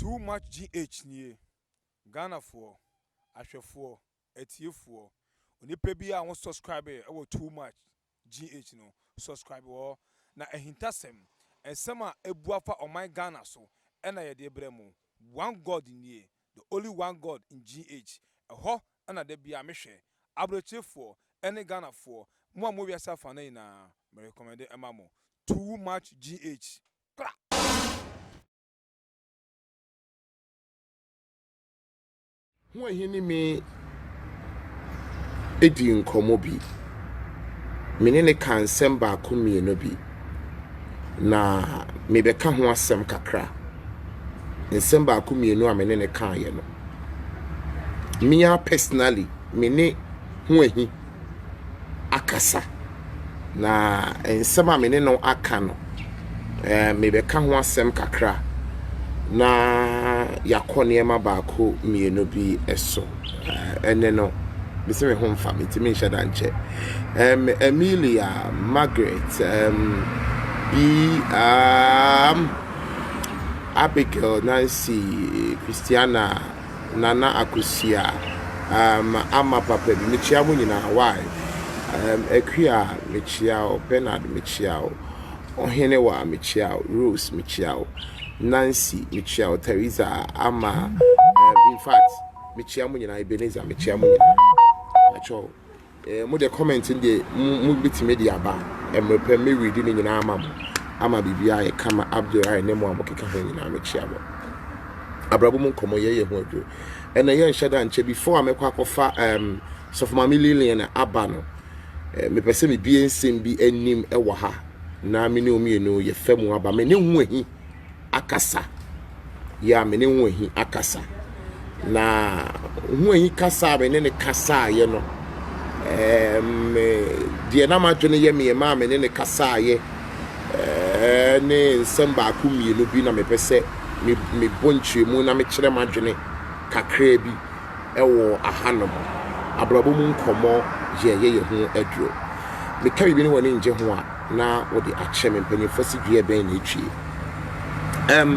Too much GH nie Ghana for Ashefo Etiefo onipa bi a won subscribe e too much GH no subscribe wo na ehintasem ensem a ebuafa on my Ghana so ena ye de bremu one God nie the only one God in GH eho ena de bia mehwe abrochefo ene Ghana for mo mo wiasa fa na me recommend emamo too much GH Hoahi ni me edi nkomo bi mene ne kan sem ba ko mienu bi na me be ka ho asem kakra nsem ba ko mienu a mene ne kan ye no me personally mene Hoahi akasa na nsem a mene no aka no me be ka ho asem kakra na yakone ma ba ko mienu bi eso ene no bisi me home family ti me shada nche Emilia Margaret Abigail Nancy Christiana Nana Akusia Ama Papa bi mechia mu nyina wife Ekia mechia Bernard mechia Ohene wa mechia Rose mechia Nancy mechia Teresa Ama in fact mechia mu nyina Ebenezer mechia mu nyina acho mo de comment in the mo bitime dia ba emrepe me read ni nyina ama bibia e kama Abdul ne mo amokeka ho nyina mechia bo abrabo mo nkomo ye ho adwo ena ye nhada nche before amekwa kofa so for my Lillian aba no me pese me bie nsem bi anim e wo ha na me ne omienu ye famu aba me ne Hoahi akasa ya me ne Hoahi akasa na Hoahi kasa be ne kasa ye no die na ma dwene ye me ma me ne kasa ye ne nsem ba ku mienu bi na me pese me bonche mu na me kire ma dwene kakra bi ewo ahanom abrabo mu nkomo ye ho aduro me ka bi ne woni nje ho a na wo de ache me mpanyefo si due ben na etwie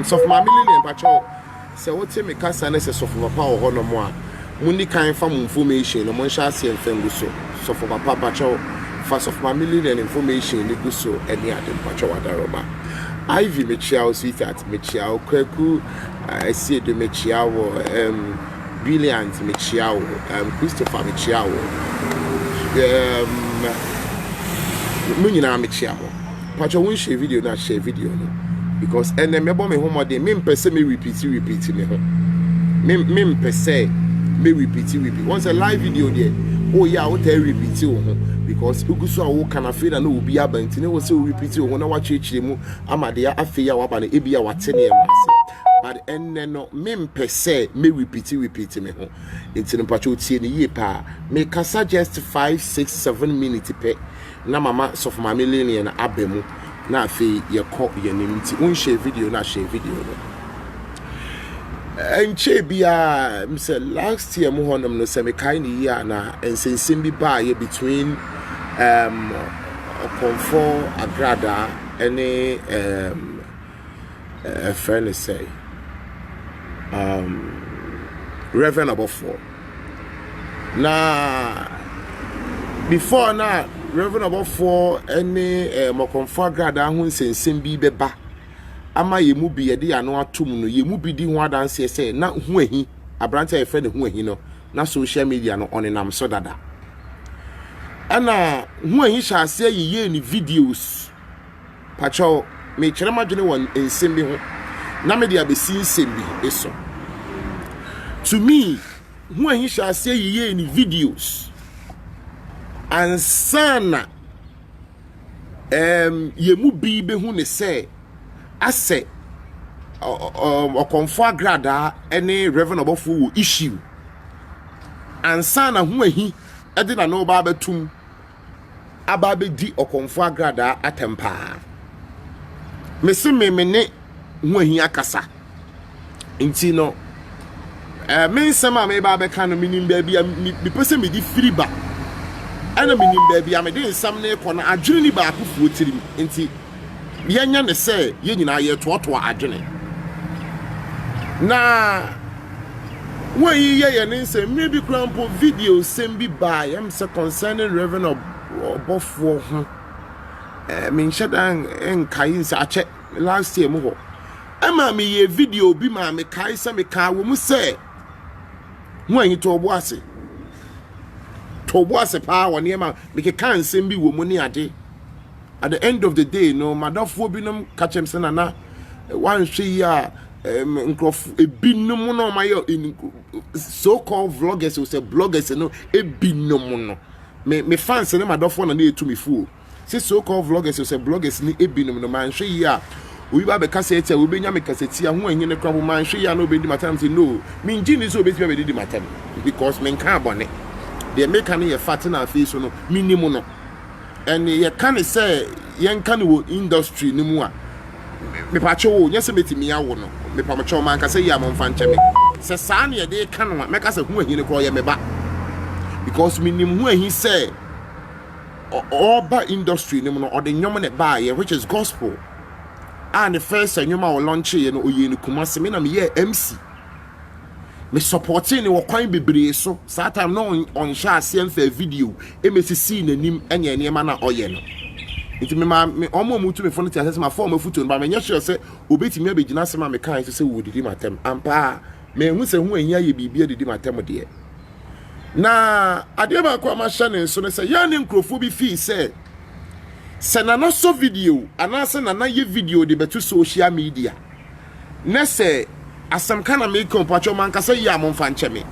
so for my million pacho se wote me kasa na se so for papa wo honom a muni kan fa mu information no mo ncha se enfengu so for papa pacho first of my million information ni guso eni adem pacho wadaroma Ivy mechiao sweetheart mechiao kwaku asie de mechiao Brilliant mechiao Christopher mechiao munyina mechiao pacho won share video na share video no because ene mebo me homo de me mpese me repeat me ho me mpese me repeat once a live video there oh yeah what I repeat ho because uguso a wo kana fe na obi abanti ne wo se repeat ho na wa chechire mu amade ya afe ya wa ba na ebia wate ne emase but enne no me mpese me repeat me ho enti no pacho tie ne ye pa me ka suggest 5 6 7 minutes pe na mama sof ma millennial na abemu na afi ye ko ye nimti un share video na share video no enche bia mse last year mo honum no se me kai ni ya na ensensim bi ba ye between Okomfo Agradaa any a friend say Reverend Obofour na before na Reverend Obofour any Okomfo Agradaa hu nsensem bi beba ama yemu bi ye de ano atom no yemu bi di ho adanse say na Hoahi abranta ye friend Hoahi no na social media no onenam so dada ana Hoahi sha se ye ni videos pacho me kire madwene won ensem bi ho na me de abesi nsem bi eso to me Hoahi sha se ye ni videos and sana yemu bi be hu ne say ase Okomfo Agradaa any Reverend Obofour issue and sana Hoahi edina no ba betum aba be di Okomfo Agradaa atempa me ne Hoahi akasa nti no me nsema me ba be kan no minim ba bia me pese me di free ba ana minim ba bia me de nsam na ekọ na adwene ni ba akufuo tirim nti yenya ne se ye nyina ye totoa adwene Na when you hear your name say maybe grandpa video send be by am say concerning Reverend Obofour me shadan en kai say ache last year mo ama me ye video bi ma me kai say me ka wo mu say when you to oboase pa won ye ma me ke kan send bi wo mu ni ade at the end of the day no madafo bi nom kachem say na one hwe ya ebinom no my so-called vloggers or say bloggers no ebinom no me fans na madofo na etu me fu say so-called vloggers or say bloggers ni ebinom no man hwe ya we ba be kase etia we benya me kaseti a ho anyi ne krabo man hwe ya no be di matam say no me ngi ni so be ti be di matam because me nka abone the make an ye fat na face no minimum no and ye can say yen kan wo industry ni mu a me pacho wo nyese metimi ya wo no me pacho man ka say ya mo mfa nche me se sa na ye de kan no me ka say hu ahi ne kro ye me ba because minim hu ahi say oba industry ni mu no ode nyom ne ba ye which is gospel and the first nyom a wo launch ye no oye ni Kumasi me na me ye MC me supporting ni wo kwan bebre so that time no on share see video emesi nanim enye ne ma na oye no nti me omo mutu me phone ti asese ma form afuto no ba me nya sure say obetimi abegina sema me kan say wo didi matem ampa me hu se hu anya ye bibia didi matem de na ade ba kwa ma hye ne so ne say ya ne nkrofo bi fi say na no so video anase na ye video de betu social media na say asam kana me kompacho man ka say ya mo mfa nche me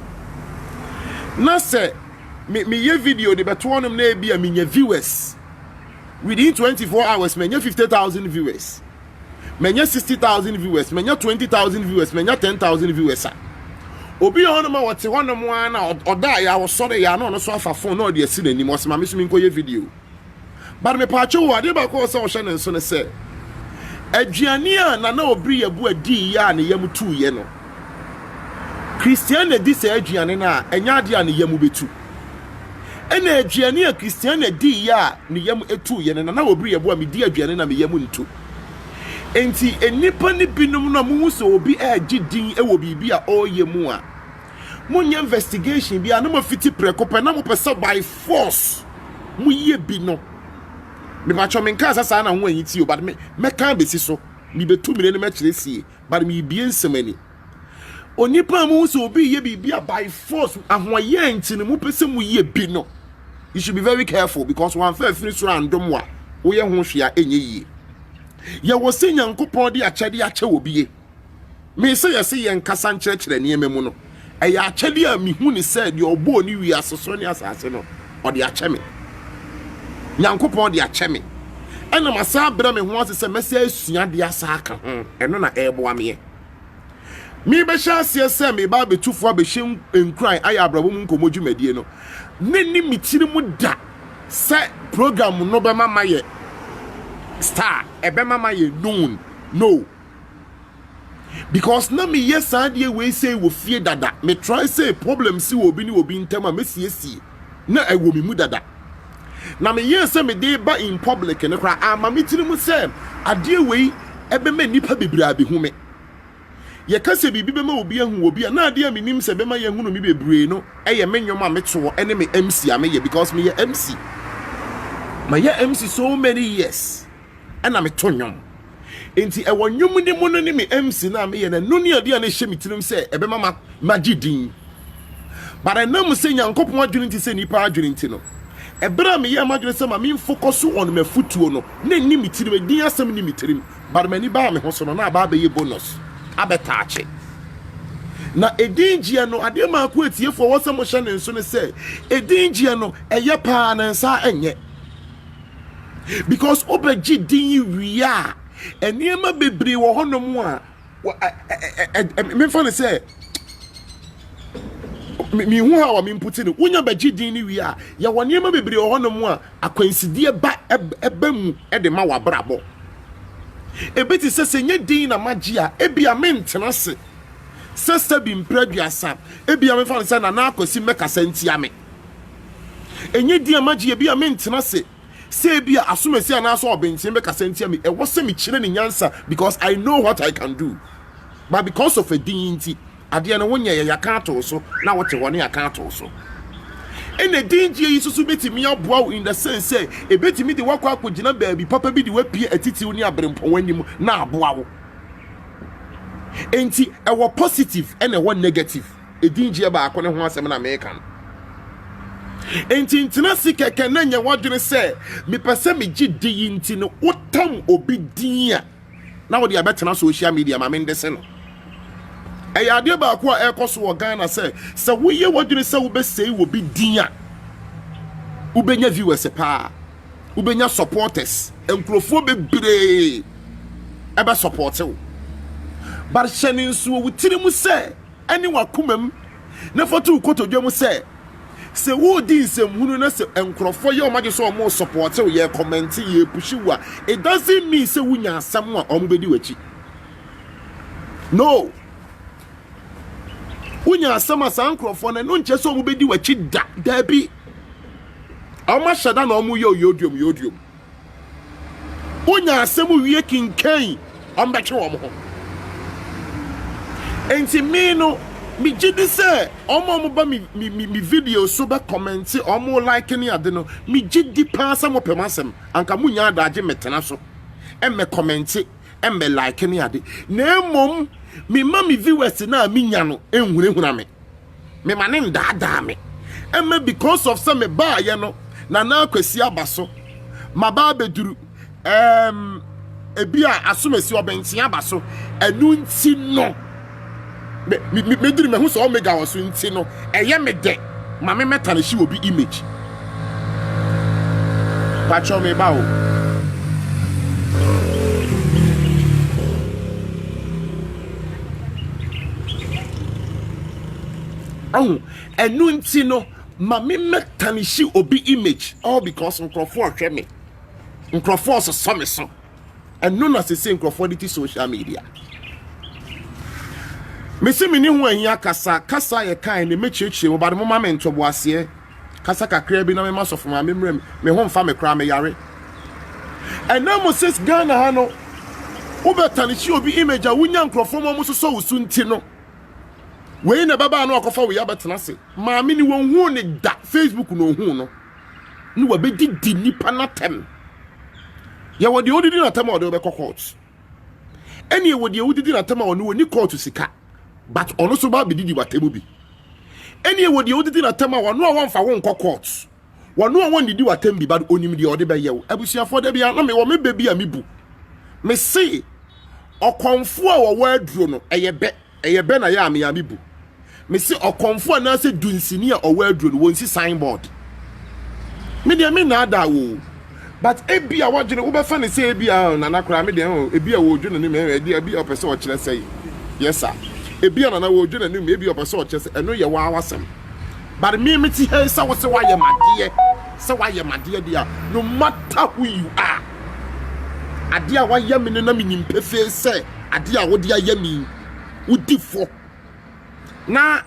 na say me ye video de betu onom na e bia me nya viewers within 24 hours, many 50,000 viewers, many 60,000 viewers, many 20,000 viewers, many 10,000 viewers. Obi on ma what one or die. I was sorry, I know no so for phone or the scene anymore. My miss me video. But me pacho, I did about so Shannon son say. A Giania na no Obiri ebu di ya ni yemu 2 ye no. Christian this Gianina, and Yadia ni yemu betu. Ene aduane a Christian di ya ne yam etu ye na Obiri ebo me di aduane na me yam ntu enti enipa ne binum na mu so obi agidin e wo bibi a oye mu a munya investigation bi na mafiti prekope na mo pesa by force mu ye bi no me ba cho me nka sasa na ho anyi ti o but me kan besi so me betu me ne me kire sie but me bi ensemani onipa mu so obi ye bibi a by force ahoye enti ne mu pese mu ye bi no. You should be very careful because one fair finish random wa we ho hwea enye yi ye wo se Nyankopon de achede ache obi me se ye se ye nkasa nkyerɛkyerɛ ne eme mu no ɛyɛ achede a mehu ni se de obo ni wi asoso ne asase no o de ache me Nyankopon de ache me ɛna masa bra me ho ase se mese asua de asa aka ho ɛno na ɛboa me me be sha se se me ba betufo abehye enkran ayi abrabo mu nkomodwumadie no neni mitiri mu da se program no be mama ye star ebe mama ye noon no because na me yes adie we say wo fie dada me try say problem si wo bi ni obi ntama me sie na ewo mi mu dada na me yes say me dey ba in public ne kra ama mitiri mu say adie we ebe ma nipa bebra bi hu me ye kase bibi be ma obi ahu obi na ade am nim se be ma ye hu no mi bebre no eye me nwom a me to ene me MC a me ye because me ye MC ma ye MC so many years and am to nwom enti e wo nwom ni mu no ni me MC na me ye na no ni ade a na hye mitirim se e be ma magidin but I know say Nyankopon adwene nti se nipa adwene nti no e bra me ye madwene se ma me focus on me futuo no na ni mitirim din asem ni mitirim but mani ba me ho so no na ba be ye bonus abetache na edinjie no ade ma ko etiefo wo sam hye ne nso ne se edinjie no eye pa na nsa enye because obeji din wiya eniema bebre wo honom a me fa ne se mi hu ha wa mi mputi ne wonya beji din ni wiya ya woniema bebre wo honom a akwansidie ba ebam de ma wa brabo ebeti sese nye din na magia ebia mentena se sese bi mpraduasa ebia me fa se na na akosi mekasa ntia me enye din magia ebia mentena se ebia asomesi ana so obentie mekasa ntia me e wo se me kire ne nyansa because I know what I can do but because of a dinti adeɛ no wonya yɛ yakato so na wote hɔ ne yakato so and the danger is to be me up in the sense say a bit me the walk up with baby papa be the way a titi uni abrim when you na bow ain't a positive and a one negative a danger about one once American ain't intinasika can nanya what do you say me person me gidi intino what time obidia now they are better on social media my main descent I idea about what air cost or Ghana say so we hear what you say will be say will be dear Ubenya viewers a pa Ubenya supporters and crophobe brave ever support you but Shannon so we tell him say anyone come never to quote to them say who this and cropho your majesty more support you ye comment ye push you it doesn't mean say we are someone on be do no Unya sama sankrofo na no nche so mu bedi wachi da bi Oma shada na omu yodium Unya asemu wie kinkan ombeche wo mo enti me no mi gidi se omo ba mi video so ba comment omo like ni ade no mi gidi pa samo pemasem anka munya adaje metena so emme comment emme like ni ade na emom me mami viewers na me nya no enhurehura me mane ndada me emme because of some ba ye no na kwesi abaso maba beduru ebia asomesi obenti abaso enu nti no me duru me hu so omega wo so nti no eye me de mame meta na shi obi image pacho me ba o enu nti no mame metanishi obi image all because nkrofo hwe me nkrofo so me so enu na se nkrofo dit social media me se me ni hu ahia kasa ye kan ne mechiechie mo bade mo mama ntobo ase kasa kakra bi na me masofo ma me mrem me ho mfa me kra me yare ena mo ses Ghana ha no ubetanishi obi image a wunya nkrofo mo so wusu nti no we na baba no akofa we abetena se maami ni won hu ne da Facebook no hu no ni wa bedi di nipa na tem ya wodi odidi na tem ode be court eni wodi odidi na tem ono ni court sika but ono so ba bedi di watemu bi eni wodi odidi na tem ono wonfa won court wono won didi watem bi but onim di ode be yew abusuafo da bia na me wo me bebi a mebu me se Okomfo a wo waduro no eyebe na ya me bu me si Okomfo na se dunsini a owa aduro no wonsi signboard me de me na ada wo but ebi a wagene wo be fa ne se ebi a na nakora me de ebi a wo dwo no me ebi a pese o kire sei yes sir ebi a na wo dwo no me ebi a pese o kire sei eno ye wa awasem but me ti he sa wo se wa ye made dia no matter who you are ade a wa ye me na me nimpe fe se ade a wo de aye me udifo na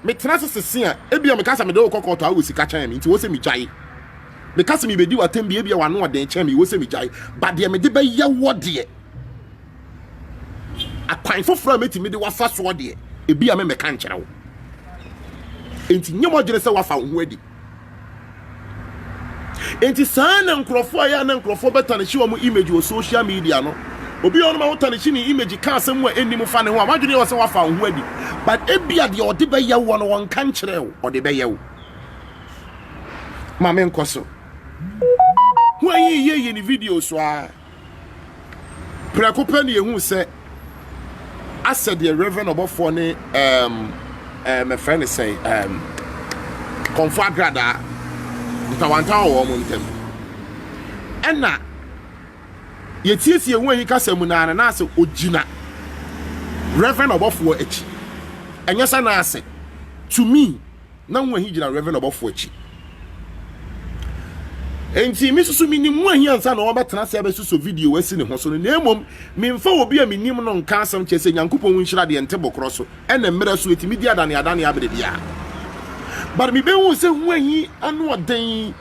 me trase sese a ebia me kasa me de okokoto a wo sika chan me nti wo se mi gyae me kasa me bedi watem bi ebia wano oden chan me wo se mi gyae ba de me de be ye wo de akwan foforo meti me de wafa so de ebia me kan kyerɛ wo enti nyemo gyere se wafa ho adi enti sana nkrofo ya na nkrofo beta na shi wo mu image wo social media no obi on ma wota ne chi ni image ka asem wa eni mu fa ne ho amadwene wo se wafa ho adi but ebia de ode be ye wo no won kan kyerɛ wo ode be ye wo ma me nkoso hu ayi ye ni video so a prekopa ne hu se asɛ the Reverend Obofour ne my friend is say Okomfo Agradaa ntawanta wo mo ntem ɛna yetiesie hu ayi kasa mu na na ase ogina Reverend Obofour achi enya sa na ase to me na hu ayi gina Reverend Obofour achi enti mi susu mi ni mu ahi ansa na obetena se abesuso video wasi ne ho so na emom mi mfa obi a mi nim no nka asam chese nyankopon hu nhira de ente bokro so ena mmere so etimi di adane abede dia but mi be hu se hu ahi anu oden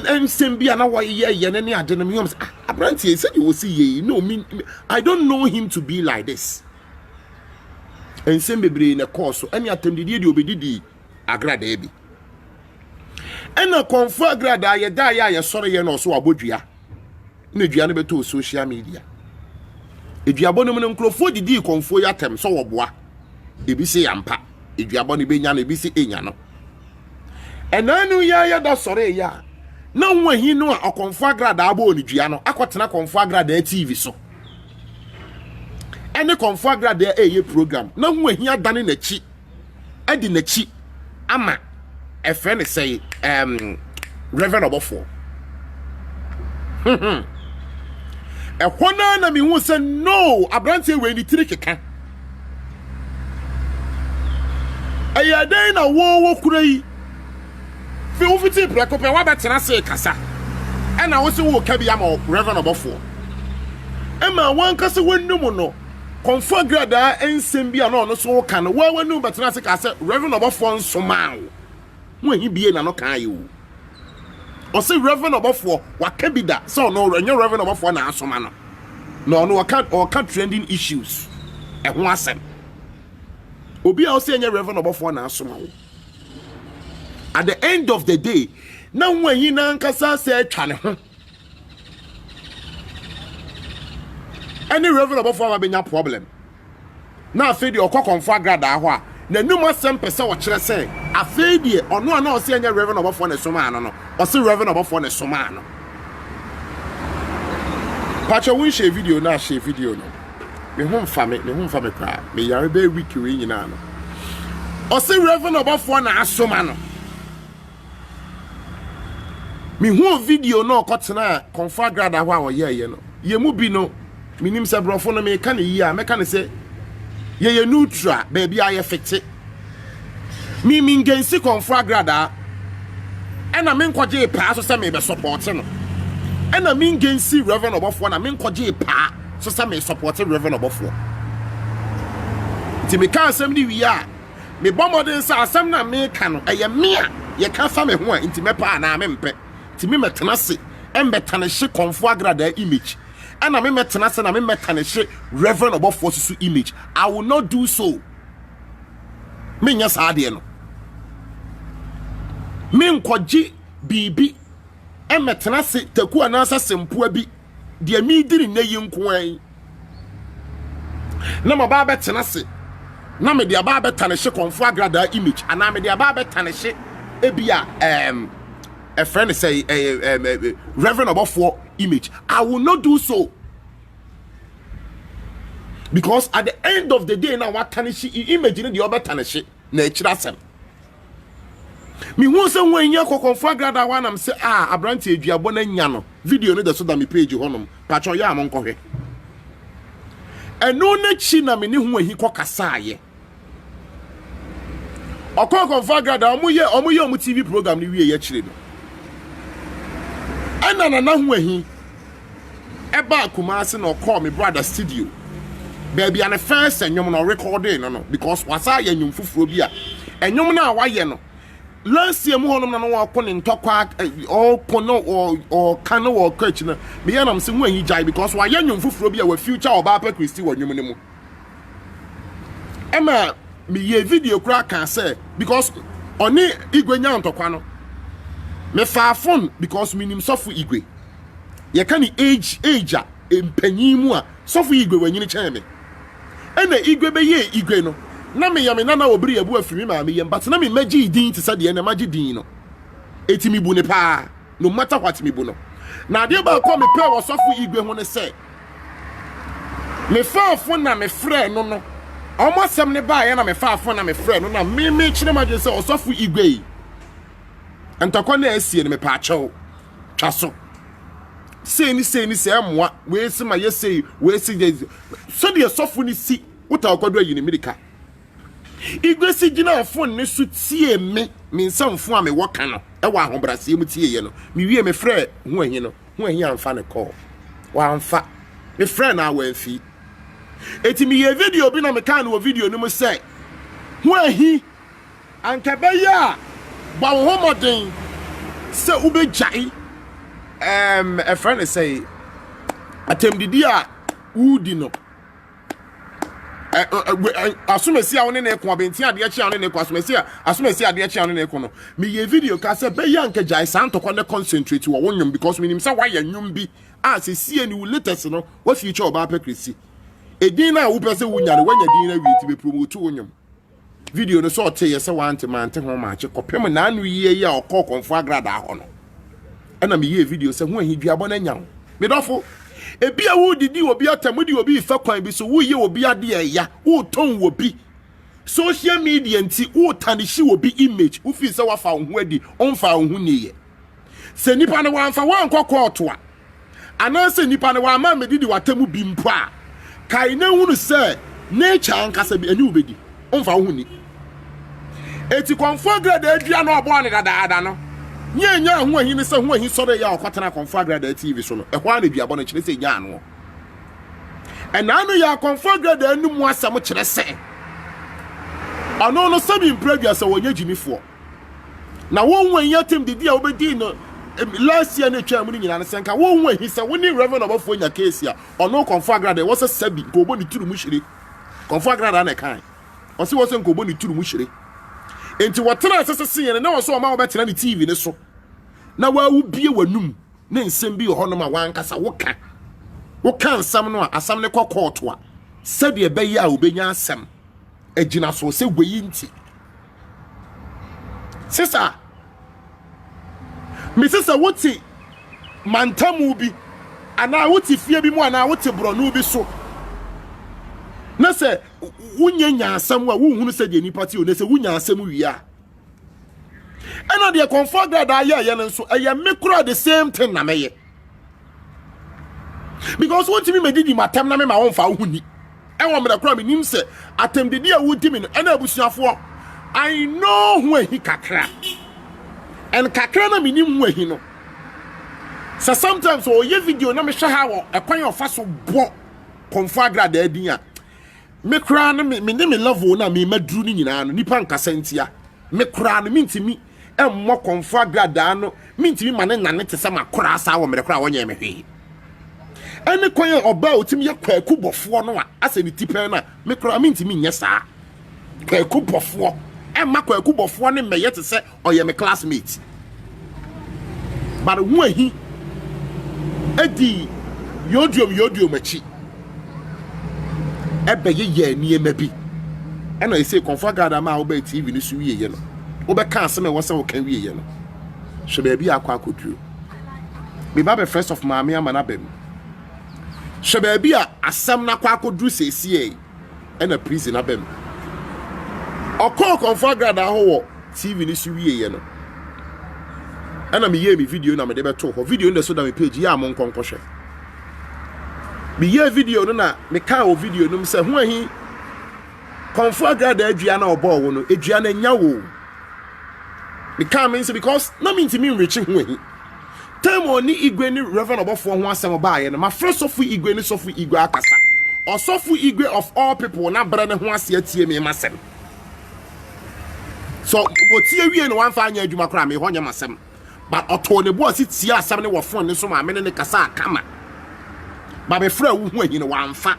en sembia na wo ye ne ade no mi hom abrantie say you see ye no me I don't know him to be like this ensem bebre na course ene atemdidi de obedidi Agradaa bi ena Okomfo Agradaa ye da ya sore ye no so abodua na dua no beto social media eduabo no nkrofo didi Okomfo ya tem so woboa ebi se yampa eduabo no benya no ebi se enya no enanu ya da sore ya na nwahi no a Okomfo Agradaa bo ni dua no akotena Okomfo Agradaa TV so ene Okomfo Agradaa eye program na nwahi adane nachi adi nachi ama a friend say Reverend Obofour e hona na mi hu say no abrante we ni tiri keka ayadan na wo kura yi fi wo fiti prekope wa betena say kasa e na wo se wo ka bia ma Reverend Obofour e ma wan kasa wonum no Okomfo Agradaa ensem bia no so ka no wa wanu betena say kasa Reverend Obofour nsoma wo hi bie na no kan yi wo o say Reverend Obofour wakabida so no Reverend Obofour na asoma no waka trending issues e ho asem obi a o say Reverend Obofour na asoma wo at the end of the day na nwanyi na nkasa say atwa ne ho any Reverend Obofour ma benya problem na afedi Okomfo Agradaa ho a na num asem pese wo kire say afedi ono na o say Reverend Obofour na soma no o say Reverend Obofour na soma no pacho win share video na share video no me hu mfa me kra me yare be week we nyina no o say Reverend Obofour na asoma no me hu video no okotena Okomfo Agradaa ho a wo ye no ye mu bi no minim se brofo no me ka ne yi a me ka ne se ye neutral baby aye fete mi ngensi Okomfo Agradaa ena me nkwaje pa so se me be support no ena mi ngensi Reverend Obofour na me nkwaje pa so se me support Reverend Obofour ti me ka asem ni wi a me bomodin sa asem na me ka no eye me a ye ka fa me ho a nti me pa na me mpe ti me metena se embetane hye Okomfo Agradaa image and I metana se na me metane hye Reverend Obofour susu image. I will not do so. Me nya sa de no. Me nkwaji bibi e metana se taku anasa sempoa bi de mi diri na yi nko an. Na ma ba betena se na me de aba betane hye Okomfo Agradaa image ana me de aba betane hye ebia a friend say Reverend Obofour image. I will not do so. Because at the end of the day, now what can she imagine the other tanashi? Nature sem. Me won't say when you Okomfo Agradaa one am say abranti eduabona nyano. Video no the so that me page honum. Patron ya amonko hwe. Eno na chi na me ne hu ahi kokasa ye. Okomfo Agradaa omuye TV program ni wie ye chire no. Ana na hu ahi eba Kumasi no call me brother studio baby and first enyom no recording no because wasa ya nyum fufuro bi a enyom na waye no last year mu honom na no wakọ ne ntokwa all kono or kano or coach na me ya nam se hu ahi jai because waye nyum fufuro bi a wa future oba pa Christy wo nyum ne mu ema me ye video kra kan say because oni igwe nya ntokwa no me fa phone because minim sofu igwe ye kan age a empanyimu a sofu igwe wanyini chen me ena igwe be ye igwe no na me yame na Obiri Yeboah afiri ma me yem but na me magi din ti sade na magi din no etimi bu ne pa no matter what me bu no na de ba ko me pe wo sofu igwe ho ne say me fa phone na me frɛ no omo sem ne ba ye na me fa phone na me frɛ no na me kire ma je say osofu igwe antakwa na esie ne me pa achew twaso say ni say amwa we se ma ye say we se so de sofu ni si wuta okwado ayi ne medika igwe si gina phone ne so tie me nsamfo a me woka no e wa ahobrase mu tie ye no me wie me frɛ hu ahi no hu ahi amfa ne call wa amfa me frɛ na wa afi eti me ye video bi na me kan no video no mu say hu ahi anka be ya ba wo homoden se ubejai a friend say atemdidi a udi no asumesi a woni na ekwa benti ade chia woni na ekwa asumesi ade chia woni na ekwa no me ye video ka se be ya nke jai santoko ne concentrate wo wonwum because minim say why nwum bi a se sie ni latest no what future oba pa krisi edin na wo pese wunyare wanya din na wi ti be promote wonwum video no so te ye se wante man te ho ma che kopem na anu ye ya Okomfo Agradaa ho no ana me ye video se ho ahidua bo na nyawo me dofo ebi a wo didi obi atamudi obi ifa kwan bi so wo ye obi ade ya wo ton wo bi social media nti wo tanishi obi image wo fi se wa fa ho adi on fa ho niye se nipa ne wan fa wan kokko a ana se nipa ne wan ma medidi watamu bi mpo a kai na hunu se nature ankasa bi ani obedi on fa ho ni eti Okomfo Agradaa adua no obo ne dada no nya ho ahi ne se ho ahi sore ya okotana Okomfo Agradaa TV so no ehwa na duabɔ no kire se nya ano ɛna ya Okomfo Agradaa num asɛm kire se ano no sabi impredua se wonya jimifo na won wan yatem didi a obedi no last year na twa mu nyina ne senka won wan hi se woni Reverend Obofour nya case a ɔno Okomfo Agradaa wo se sabi ko obo ni turu mu hire Okomfo Agradaa na kan o se wo se ko obo ni turu mu hire enti wotena sese yen na wo so ma wo betena ni TV ne so na wa wu bie wanum na nsem bi ho no ma wankasa woka nsam no asam ne kokoto a sede be ya obenya asem agina so se gweyi nti sisa mi sisa woti mantamu bi ana woti fie bi mu ana woti bronu bi so na se wunya asem a wuhunu se de nipa ti o na se wunya asem wi a ena de Okomfo Agradaa ye nso eye mekura the same thing na meye because what me medidi matem na me ma won fa huni enwo me kura me nim se atem didi a wudi me no ena abusuafo I know who he kakra and kakra na me nim who he no so sometimes o ye video na me hwe ha wo ekwan ofa so bo Okomfo Agradaa din a me kura na me ne me level na me maduru ni nyina no nipa nkasa ntia me kura na me ntimi emmo Okomfo Agradaa no mintimi mane nane te se makora asa wo mere kora wonye mehwe ene kwan oba otimi ye kwaku bofo no a ase ni tipen na me kora mintimi nye saa kwaku bofo emma kwaku bofo ne meye te se oye me classmate but hu ahi edi yoduom achi ebe ye niema bi ena ese Okomfo Agradaa ma oba TV ni su ye no obeka asem e wose wo kan wiye no hwe ba bi akwa akoduro me ba be first of maame amana bem hwe ba bi a asem na kwa akoduro sesie e na prison abem Okomfo Agradaa ho TV ni su wiye no ana me ye mi video na me de beto ho video no so da me page ya mo nkonkohwe me ye video no na me ka o video no se ho ahi Okomfo Agradaa adua na obo wo no adua na nya wo because no mean to me reaching when time oni igwe ni Reverend Obofour ho asem ba ye no ma first of igwe ni sofu igwe akasa or sofu igwe of all people na bra ne ho ase atie me masem so otie wie no wan fa anya adwuma kra me ho nya masem but oto ne bo ase tie asem ne wo phone ne so ma me ne kasa akama ba be fra wu ho ahi no wan fa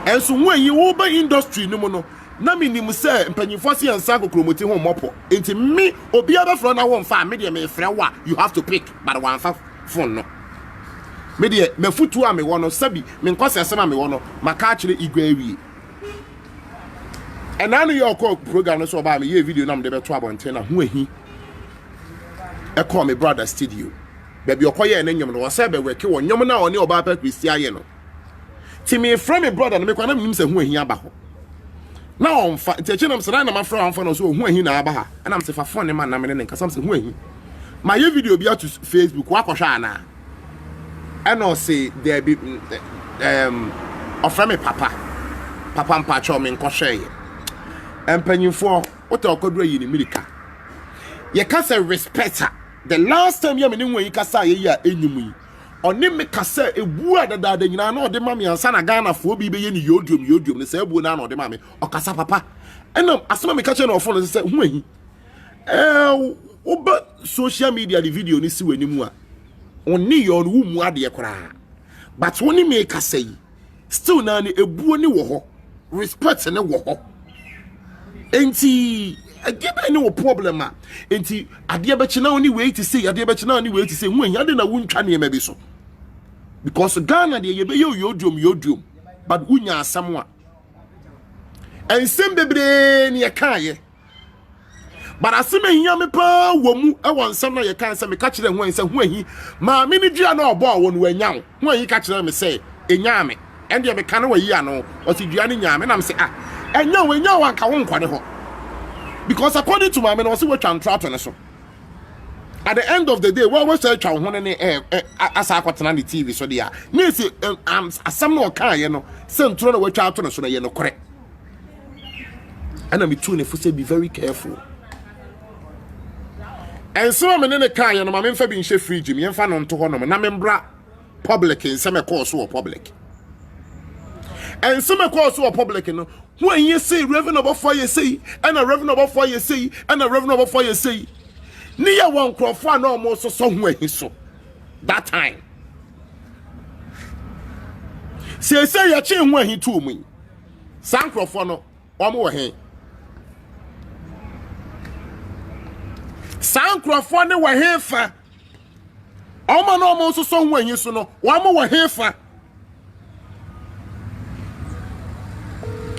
enso ho ahi wo ba industry no mo no na minim se mpanyifo se yansa kokromoti ho mopo enti me obi abefro na wo mfa me de me frɛ wa you have to pick but one fa phone no me de me futu a me wo no sabi me nkose asem a me wo no maka kire igwa awie ena no your program no so ba me ye video na me de beto abonten na ho ahi e call me brother studio baby okoye na nyom no wo se be weke wo nyom na oni oba pa Christian ye no ti me from me brother no me kwa na minim se ho ahi aba ho na on fa techinam se na ma fra on fa no so hu ahi na aba ha na am se fa phone man na me ne nkasam se hu ahi ma ye video bi to Facebook wa kohwa ana and o say there be offer me papa mpa cho me nkohwe ye empanyimfo what okodura yi ni milika ye ka say respect the last time ye me ne hu ahi kasa ye ya enyum yi oni me kasa ebu adada nyina na ode mame ansa na Ghana fo bi be ye ni yoduom ne se ebu na ode mame okasa papa enam asema me ka che na ofo no se hu ahi oba social media the video ni si wani mu a oni yo no mu ade kora but woni me kasa yi still na ni ebu ni wo ho respect ne wo ho enti agebe ne wo problem a enti ade be china oni wait to say ade be china oni wait to say hu ade na wuntwa ne ma bi so because Ghana de ye be yodum but unya asam a ensem bebre ne ye kan ye but asem ehia me pa wo mu e won nsam na ye kan se me ka kire hu an se hu ahi ma me ni dua na obo wo no wanyan hu ahi ka kire me se enya me ende me kan wa yi ano o si dua ne nya me na me se enya wan ka wo nkwane ho because according to my man was we contract on so at the end of the day what was say twa ho ne asa akwatena ne TV so dia na si asam no kan ye no se ntro na watwa ato no so na ye no kore and me too ne for say be very careful. And so me ne kan ye no ma me mfa bi nhye fridge me mfa no nto ho no na me mbra public in some course or public and some course or public no when you say revenue Obofour you say and a revenue Obofour you say and a revenue Obofour you say near one crofo no more so somewhere he so that time say ya chin when he to me san crofo no omo he san crofo ne wa he fa omo no mo so somewhere he so no omo wa he fa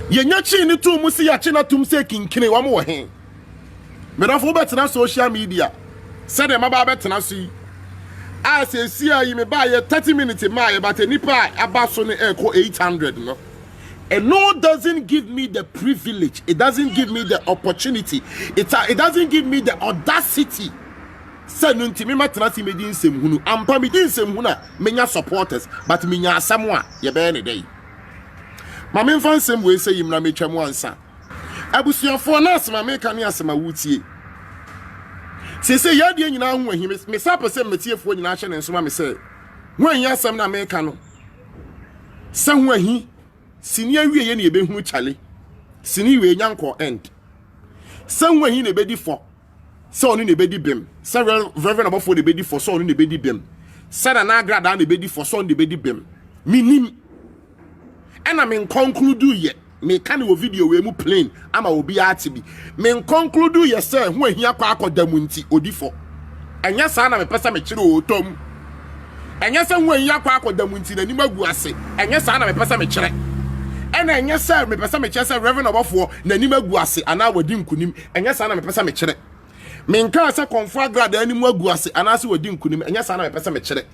yenya chi ni tu mu si ya chi na tum se kinkine wa mo wo he me da fo betena social media said dem aba betena so yi a se si ayi me ba ye 30 minutes ma ye but nipa aba so ne eko 800 no and no doesn't give me the privilege, it doesn't give me the opportunity, it doesn't give me the audacity say no ntimi matena ti medi nsem hunu ampa medi nsem hunu a menya supporters but menya asam a ye be ne dey mame mfa nsem we say yimna metwam ansa abusuafo na asema me kan asema wutie se ya de nyina ho ahi me sapo se metiefo nyina hye ne nsoma me se ho ahi asem na me kan no se ho ahi sini awie ye ne ebe hu chale sini we nyanko end se ho ahi ne bedi fo se oni ne bedi bem se reverend Obofour ne bedi fo se oni ne bedi bem se na Agradaa ne bedi fo se oni ne bedi bem minim ena men conclude ye me kan wo video we mu plain ama obi ati bi men conclude ye say ho ahia kwa akodamu nti odifo enya sa na me pesa me kire otom enya sa ho ahia kwa akodamu nti na nimagu ase enya sa na me pesa me kire ena enya sa me pesa me kire say reverend Obofour na nimagu ase ana wadi nkunim enya sa na me pesa me kire men kan sa konfo Agradaa animu agu ase ana se wadi nkunim enya sa na me pesa me kire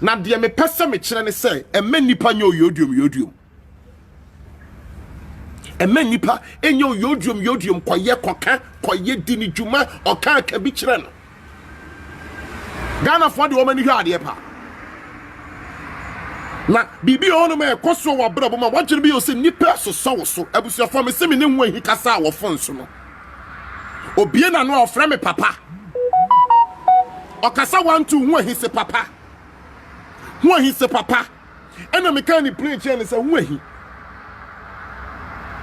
na de me pesa me kire ne say ema nipa nyo yodium ema nipa enyo yodium kwaye koka kwaye dini juma oka ka bi kire no Ghana for de wo mani hwa ade pa na bibi ono me koso wa brabo ma wagire bi o se nipa so abusuafo me se me ne ho ahi kasa wo fonso no obie na no ofra me papa okasa wantu ho ahi se papa ena me kan ni preach ene se ho ahi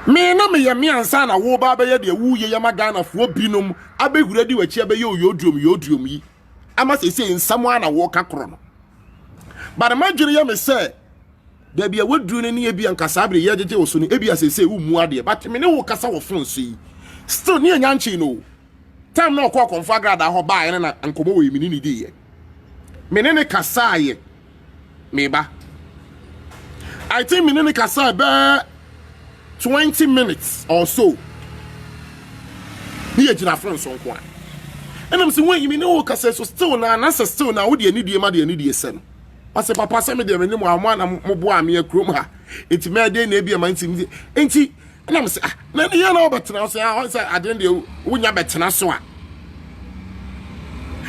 me na me ye me ansa na wo ba be ye de wu ye yama Ghana fo binom abehura di wachi abe ye yodrum yi ama se nsam ana wo ka kro no but ma dwere ye me se da bia wadru ne ne bia nkasa abre ye jeje wo so no e bia se wu ade but me ne wo kasa wo fon so yi still ne anya nchi no time na Okomfo Agradaa ho ba ye na ankomo we mi ni di ye me ne kasa ye me ba I think me ne kasa be 20 minutes or so. Here jina friends on kwa. And I'm saying when you know kase so still na still na wo de ani die ma de ani die se no. Ase papa se me de me mo amwa na mo bo am ye krom ha. Enti me de na bia man enti. Enti and I'm say na ye na obetena so ya say ade de wonya betena so a.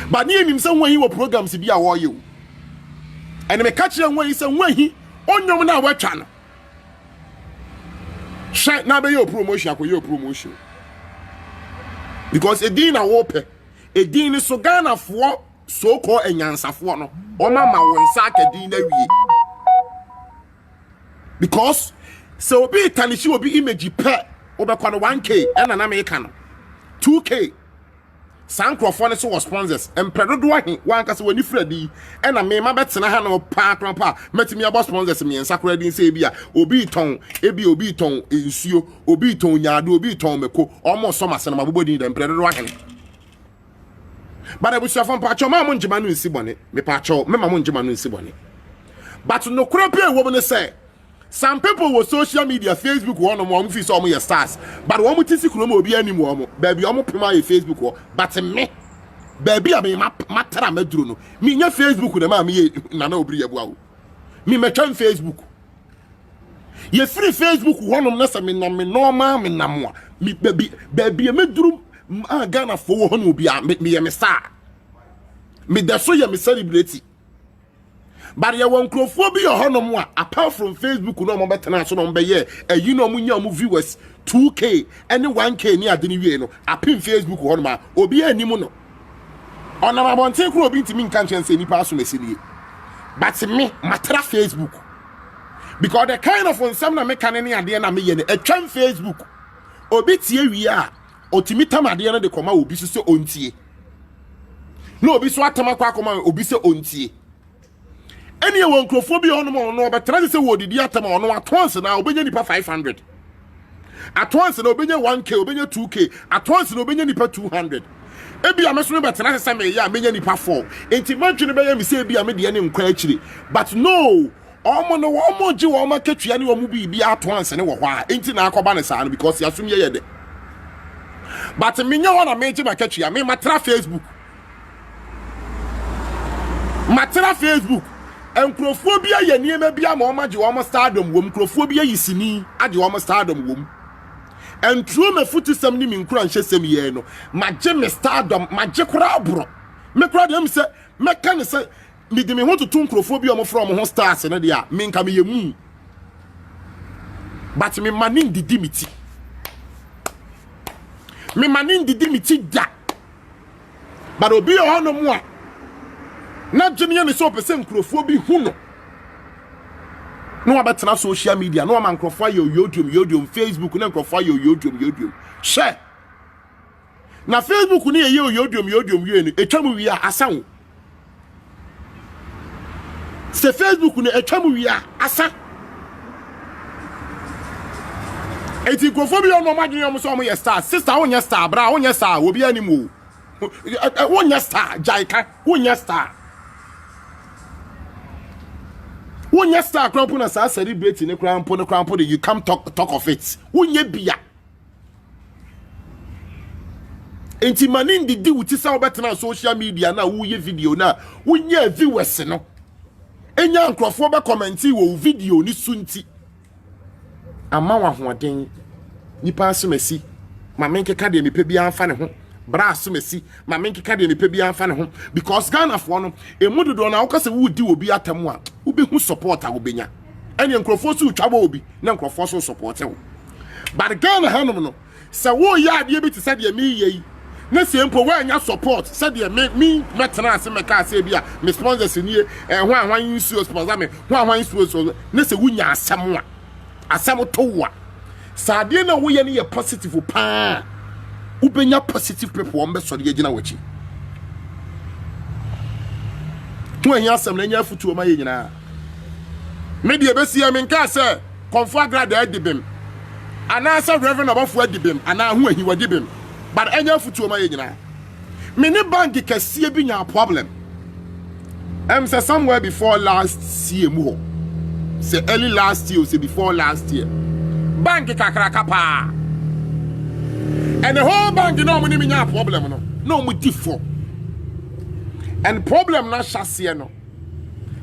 But ni enim se when he wo programs bi a wo ye o. And me catch you when he say when he onyom na watwa no. Shine na be your promotion akoye promotion because a din na wope a din so Ghana for so called enyansafo no o ma wonsa ka din na wie because so obi tanishi obi image pe obekwa no 1k ena na me ka no 2k Sankrofone so was sponsors and predodo ahe wan kase wani fredi e na me ma betena ha no pa krampa metimi abo sponsors me ensakra din se bia obi ton nsuo obi ton nyaado obi ton meko omo so masena mabobodin dem predodo ahe but I wish you from Pacho ma mon jima no nsi bone me Pacho me ma mon jima no nsi bone but no kropie wo me say some people with social media, Facebook, one of them feel some your stars. But one with this will be any more. Baby, I'm up my Facebook, but me, baby, I mean, matter medruno. Me, your Facebook with a mammy, Nana Obiri Yeboah. Me, my turn Facebook. Ye free Facebook, one of us, I mean, normal, me, namwa. Me, baby, a medrum, Ghana for one will be me a star. Me, that's why I'm celebrity. But you won't crophobia honomwa apart from Facebook no more better so no be ye you know munya mu viewers 2k and 1k ni adeni wie no apim Facebook honoma obi animu no ona mabonten kro obi ntimi nka nchen nipa aso mesini but me matra Facebook because the kind of onsam na me kan ni ade na me ye no atwan Facebook obi tie wie a otimi tam ade no de koma obi so ontie no obi so atama kwa koma obi so ontie any one crophobia on no but try to say what did you atama on at once now obenya nipa 500 at once no obenya 1k obenya 2k at once no obenya nipa 200 ebi ameso be try to say me ya menya nipa 4 enti madwene be ya me say ebi ame de ne nkwa akiri but no omo no omo ji wo ma katua ne omo bi at once ne wo hwa enti na akoba ne saa no because yasum ye de but menya wona me ji ma katua me matra Facebook Encrophobia ye niema bia ma oma je wo stardom wom crophobia yisini ade wo stardom wom entro me futusam ni minkura nhesem ye no maje me stardom maje kura abro me kura dem se me kan se me de me ho to crophobia mo from ho stars ne dia me nka me yemu but me manin didimiti da but obi ho no mu a na jeniya ne so pese nkrofo bi hu no abetena social media no man nkrofo ayo yodum Facebook na nkrofo ayo yodum share na Facebook ni ye yodum wie no etwam wi a asan se Facebook ni etwam wi a asa eti nkrofo bi no ma jeniya mo so mo ye star sister wonya star bra wonya star obi animu wonya star jaika wonya star when you start cramping as I celebrating the crampo, you come talk of it. When you be Enti manin di with this better on social media now, who ye video now, when you viewers no. Enya nkrofo commenti wo video ni sunti. Ama wa hoden nipa asomasi. Ma menkeka de mepe bia amfa ne ho. Bra asomasi. Ma menkeka de mepe bia amfa ne ho because Ghana for no emudodo na wo kase wo di obi atamu a wo be hu support a wo benya. Ene nkrofo so twaba obi na nkrofo so support wo. But Ghana hanom no se wo ya ade bi te se de me yi na se mpo wa anya support se de me metena ase meka ase bia me sponsors ni ho ahwan nsuo sponsor me ho ahwan nsuo na se wunya asem a asem to wa sade na wo ye ne ye positive pa ubenya positive people on be so de gina wachi ho anya asem na nya futuo ma ye nyina me de be sia me nka se Okomfo Agradaa dibem ana se Reverend Obofour dibem ana ho ahi wadibem but anya futuo ma ye nyina me ne bank kase bi nya problem say somewhere before last year mu say early last year or say before last year bank kakraka pa and the whole bank no money me nya problem no mu differ and problem na chassis no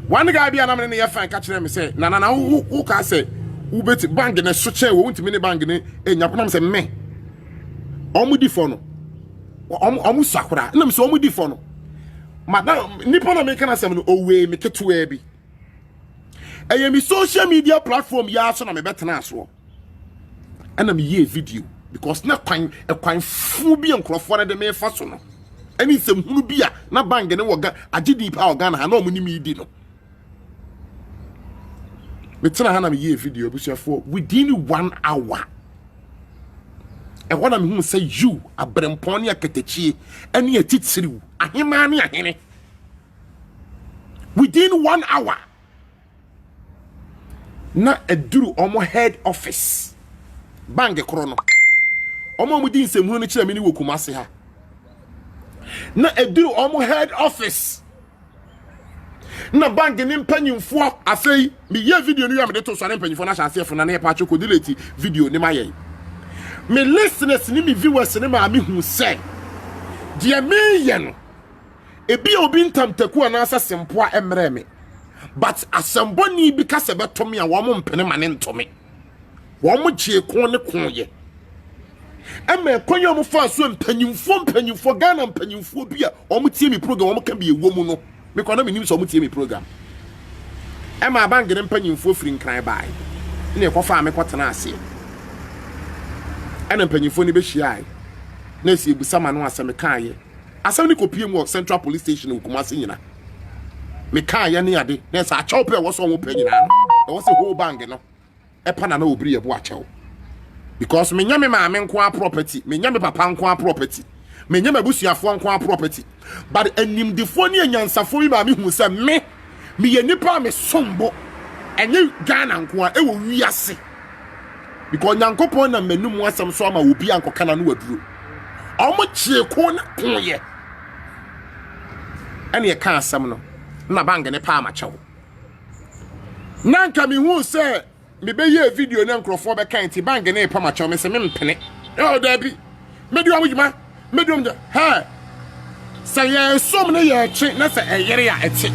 one guy be anam ne yefan ka kire me say na who ka say who bet bank na so che wo ntimi ne bank ne enya ponam say me omu differ no omu sakura na me say omu differ no madam nipo na me kana say no owe me ketua bi mi social media platform ya so na me betena aso ana me ye video because na kwan fu bi nkrofo na de me fa so no ani sem hunu bi a na bang ne woga agidi pa organ ha na omuni mi di no betena ha na me ye video busuafo within 1 hour e wona me hu say you abrempon ne akatachie ene atitiriw ahema ne ahene within 1 hour na eduru omo head office bank kro no omo mudi nsemu no kira me ni wokumase ha na eduru omo head office na bank ni mpanyimfo afei me ye video no ya me de to so na mpanyimfo na chance na na pa choko delete video ni maye me listeners ni me viewers ni ma me hu say de me ye no ebi obi ntamtaku na asa sempoa emre me but asamboni bi kase betomi a wo mo mpene mane ntome wo mo gie kon ne kon ye ema konyo mo fa so mpanyimfo Ghana mpanyimfo bi a wo mo tie mi program wo mo ka bi ewo mu no me kono me nim so mo tie mi program ema bangere mpanyimfo firi nkran bai ne ekofa me kotena ase ena mpanyimfo ni be hia na esi ebusama no aseme kan ye asem ni kopie mu Central Police Station Nkumase nyina me kan ye ne ade na sa achew pe wo so mo pa nyina no e wo se whole bang no e pa na Obiri Yeboah achew because me nyame ma me nko a property me nyame papa nko a property me nyame busuafo nko a property but animdefo ne anyansafo bi ma me hu se me ye nipa me sombo enye Ghana nko a e wo wiase because nyankopon na manum asem so ama obi ankoka na no waduro omo chie ko na konye ene ye kan asem no na bang ne pa ma chew nanka mi hu se me be ye video na nkrofo be kan ti bang ne pa ma chew me se me mpene o da bi me du amujuma me du amja ha say ye som ne ye chi na se eyere ya eti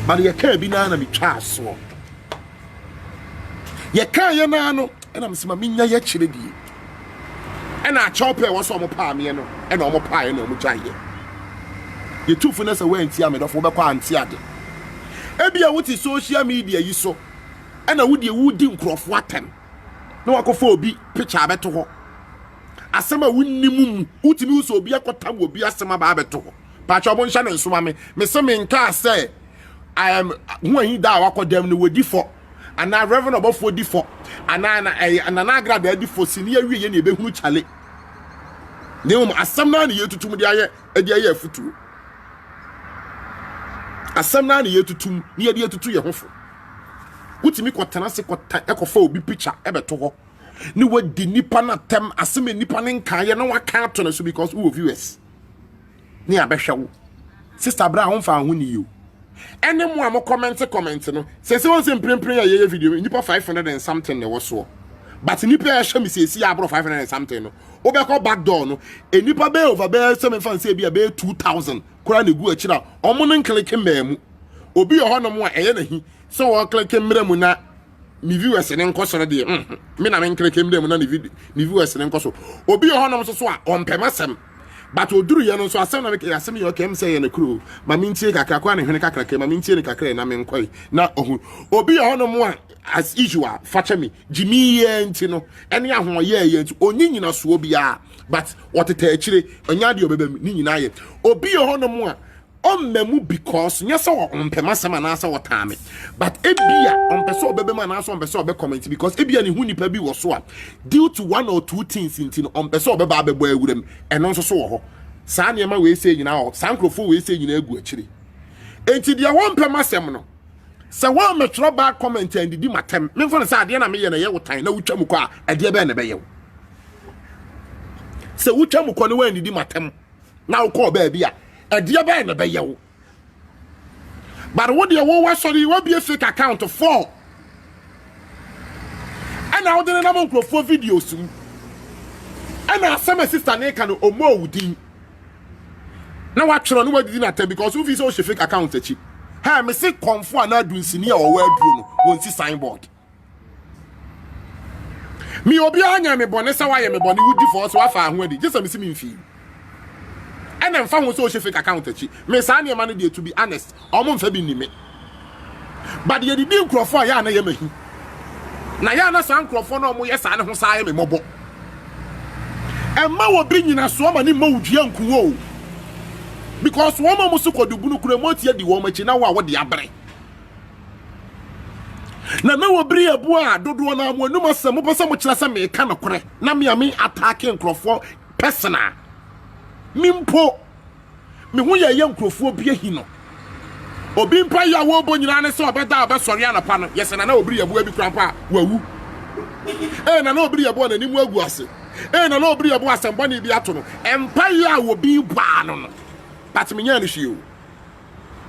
but ye ka bi na mi twa so ye ka ye na no ena me se ma minya ye chire die ena chope wo so mo pa me no ena mo pa ye na mo gyan ye ye tufu na se we anti amedofo be kwa anti ade ebia wuti social media yi so ena wudi nkrofo atem na wakofo obi picture abeto ho asema wunnimu utimi uso obi akotam obi asema ba abeto ho pa cha obo nsha na nsoma me se me nka say I am who he da wakodam no wodi for ana reverend Obofour di for ana Agradaa di for sini awie ye na ebehunu chale ne mo asem na ne yetutum de aye afutu asem na ne yetutum ne de yetutu ye hofo utimi kwotana se kwota ekofa obi picture ebeto ho ni wadi nipa na tem asem nipa ne nkan ye na waka to na so because who viewers ni abehwa wo sister bra ho fa ho ni yo any mo am comment no say won say prempren ya ye video nipa 500 and something ne wo so but nipa ya hwe me say si abro 500 and something no obekọ back door no enipa be over be some fan say be 2000 kura na gu akira omo no nkleke mamu obi yo hono mo a eye na hi so wo kleke mremu na mi viewers ne nkosoro de me na me nkleke mremu na ni viewers ne nkoso obi yo hono so a ompemasem but oduru ye no so asem na me asem ye okem say ye na kru ma mintie kakra kwa ne hwene kakra ke ma mintie ne kakra na me nkoi na ohu obi ye hono mo a as usual facha me jimi ye nti no ene ahwo ye nti onyinyina so obi a but oteta akire onya de obebam ni nyina ye obi ye hono mo a ommemu because nyesa wo ompema sema na asa wotame but ebia ompese obebem na asa ompese obe comment because ebia ne hu nipa bi wo so a due to one or two things into no ompese obeba abebo awuram eno nso so wo ho saa ne ma we say nyina ho sankrofo we say nyina agu akire enti de wo mpema sem no se wo metro ba comment and di matem memfo ne sa de na me ye na ye wotan na wutwa ko a de be na be ye se wutwa ko ne wa ndi matem na wo ko ba bia dia be na be yewo but what dey wo wa sorry wo be a fake account 4 and now dey na mo nkrofo videos and asema sister na ka no omo wudin na wa twero no wadidi na tem because who so fake account achi ha me say Okomfo na adu nsini a wo aduro no won si signboard mi obi anya me bone se wa ye me bone wudi for so afa ho adi just me si me mfi and then found so fake account achi me sa na man dey to be honest omo mfa bi ni me but ye di nkrofo ya na ye mahi na ya na san nkrofo na omo ye sa ne ho sa ye me mobo emma wo bi nyina so ma ni ma wudua nkuwo because wo ma musu kodubunu kure motie di wo machi na wo a wo de abre na Obiri Yeboah dodo na mo numa se mo pese mo kire se me ka no kore na me attack nkrofo personal mimpo me hu ye nkrofo bi ahi no obi mpa ya wo bo nyina ne se obeda obesori anapa no yes na Obiri Yeboah bi krampa wawu na Obiri Yeboah na nimu agu ase na Obiri Yeboah asembo na bi ato no empa ya wo bi ba no but me nya ne hwie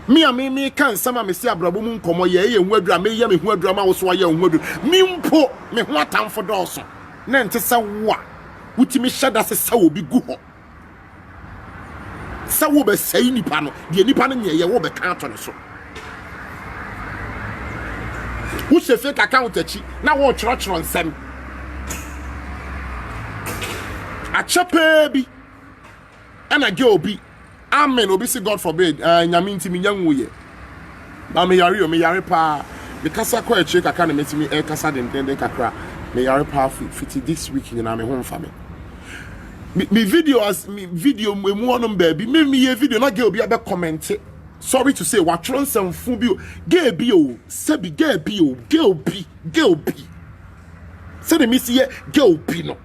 me kan sama me si abrabo mu nkomo ye hu adura me ye me hu adura ma wo so ye hu adura mimpo me hu atamfo dɔɔso na nte sɛ wo a wutimi hyɛda sɛ sɛ obi gu hɔ sɛ wo bɛ sɛi nipa no de nipa no nyɛ wo bɛ ka ato ne so wo hyɛ fake account akyi na wo kyerɛkyerɛ nsɛm akyɛpɛ bi ɛna gye obi amen obi say God forbid nyame ntimi nyanwo ye na me yare pa me kasa kwa eche kaka na metimi kasa den kakra me yare pa fiti this week nyina me ho mfa me video mu onom baby me ye video na ge obi abe comment sorry to say wa tron samfu bi ge bi o sabi ge bi o ge obi say the miss ye ge obi no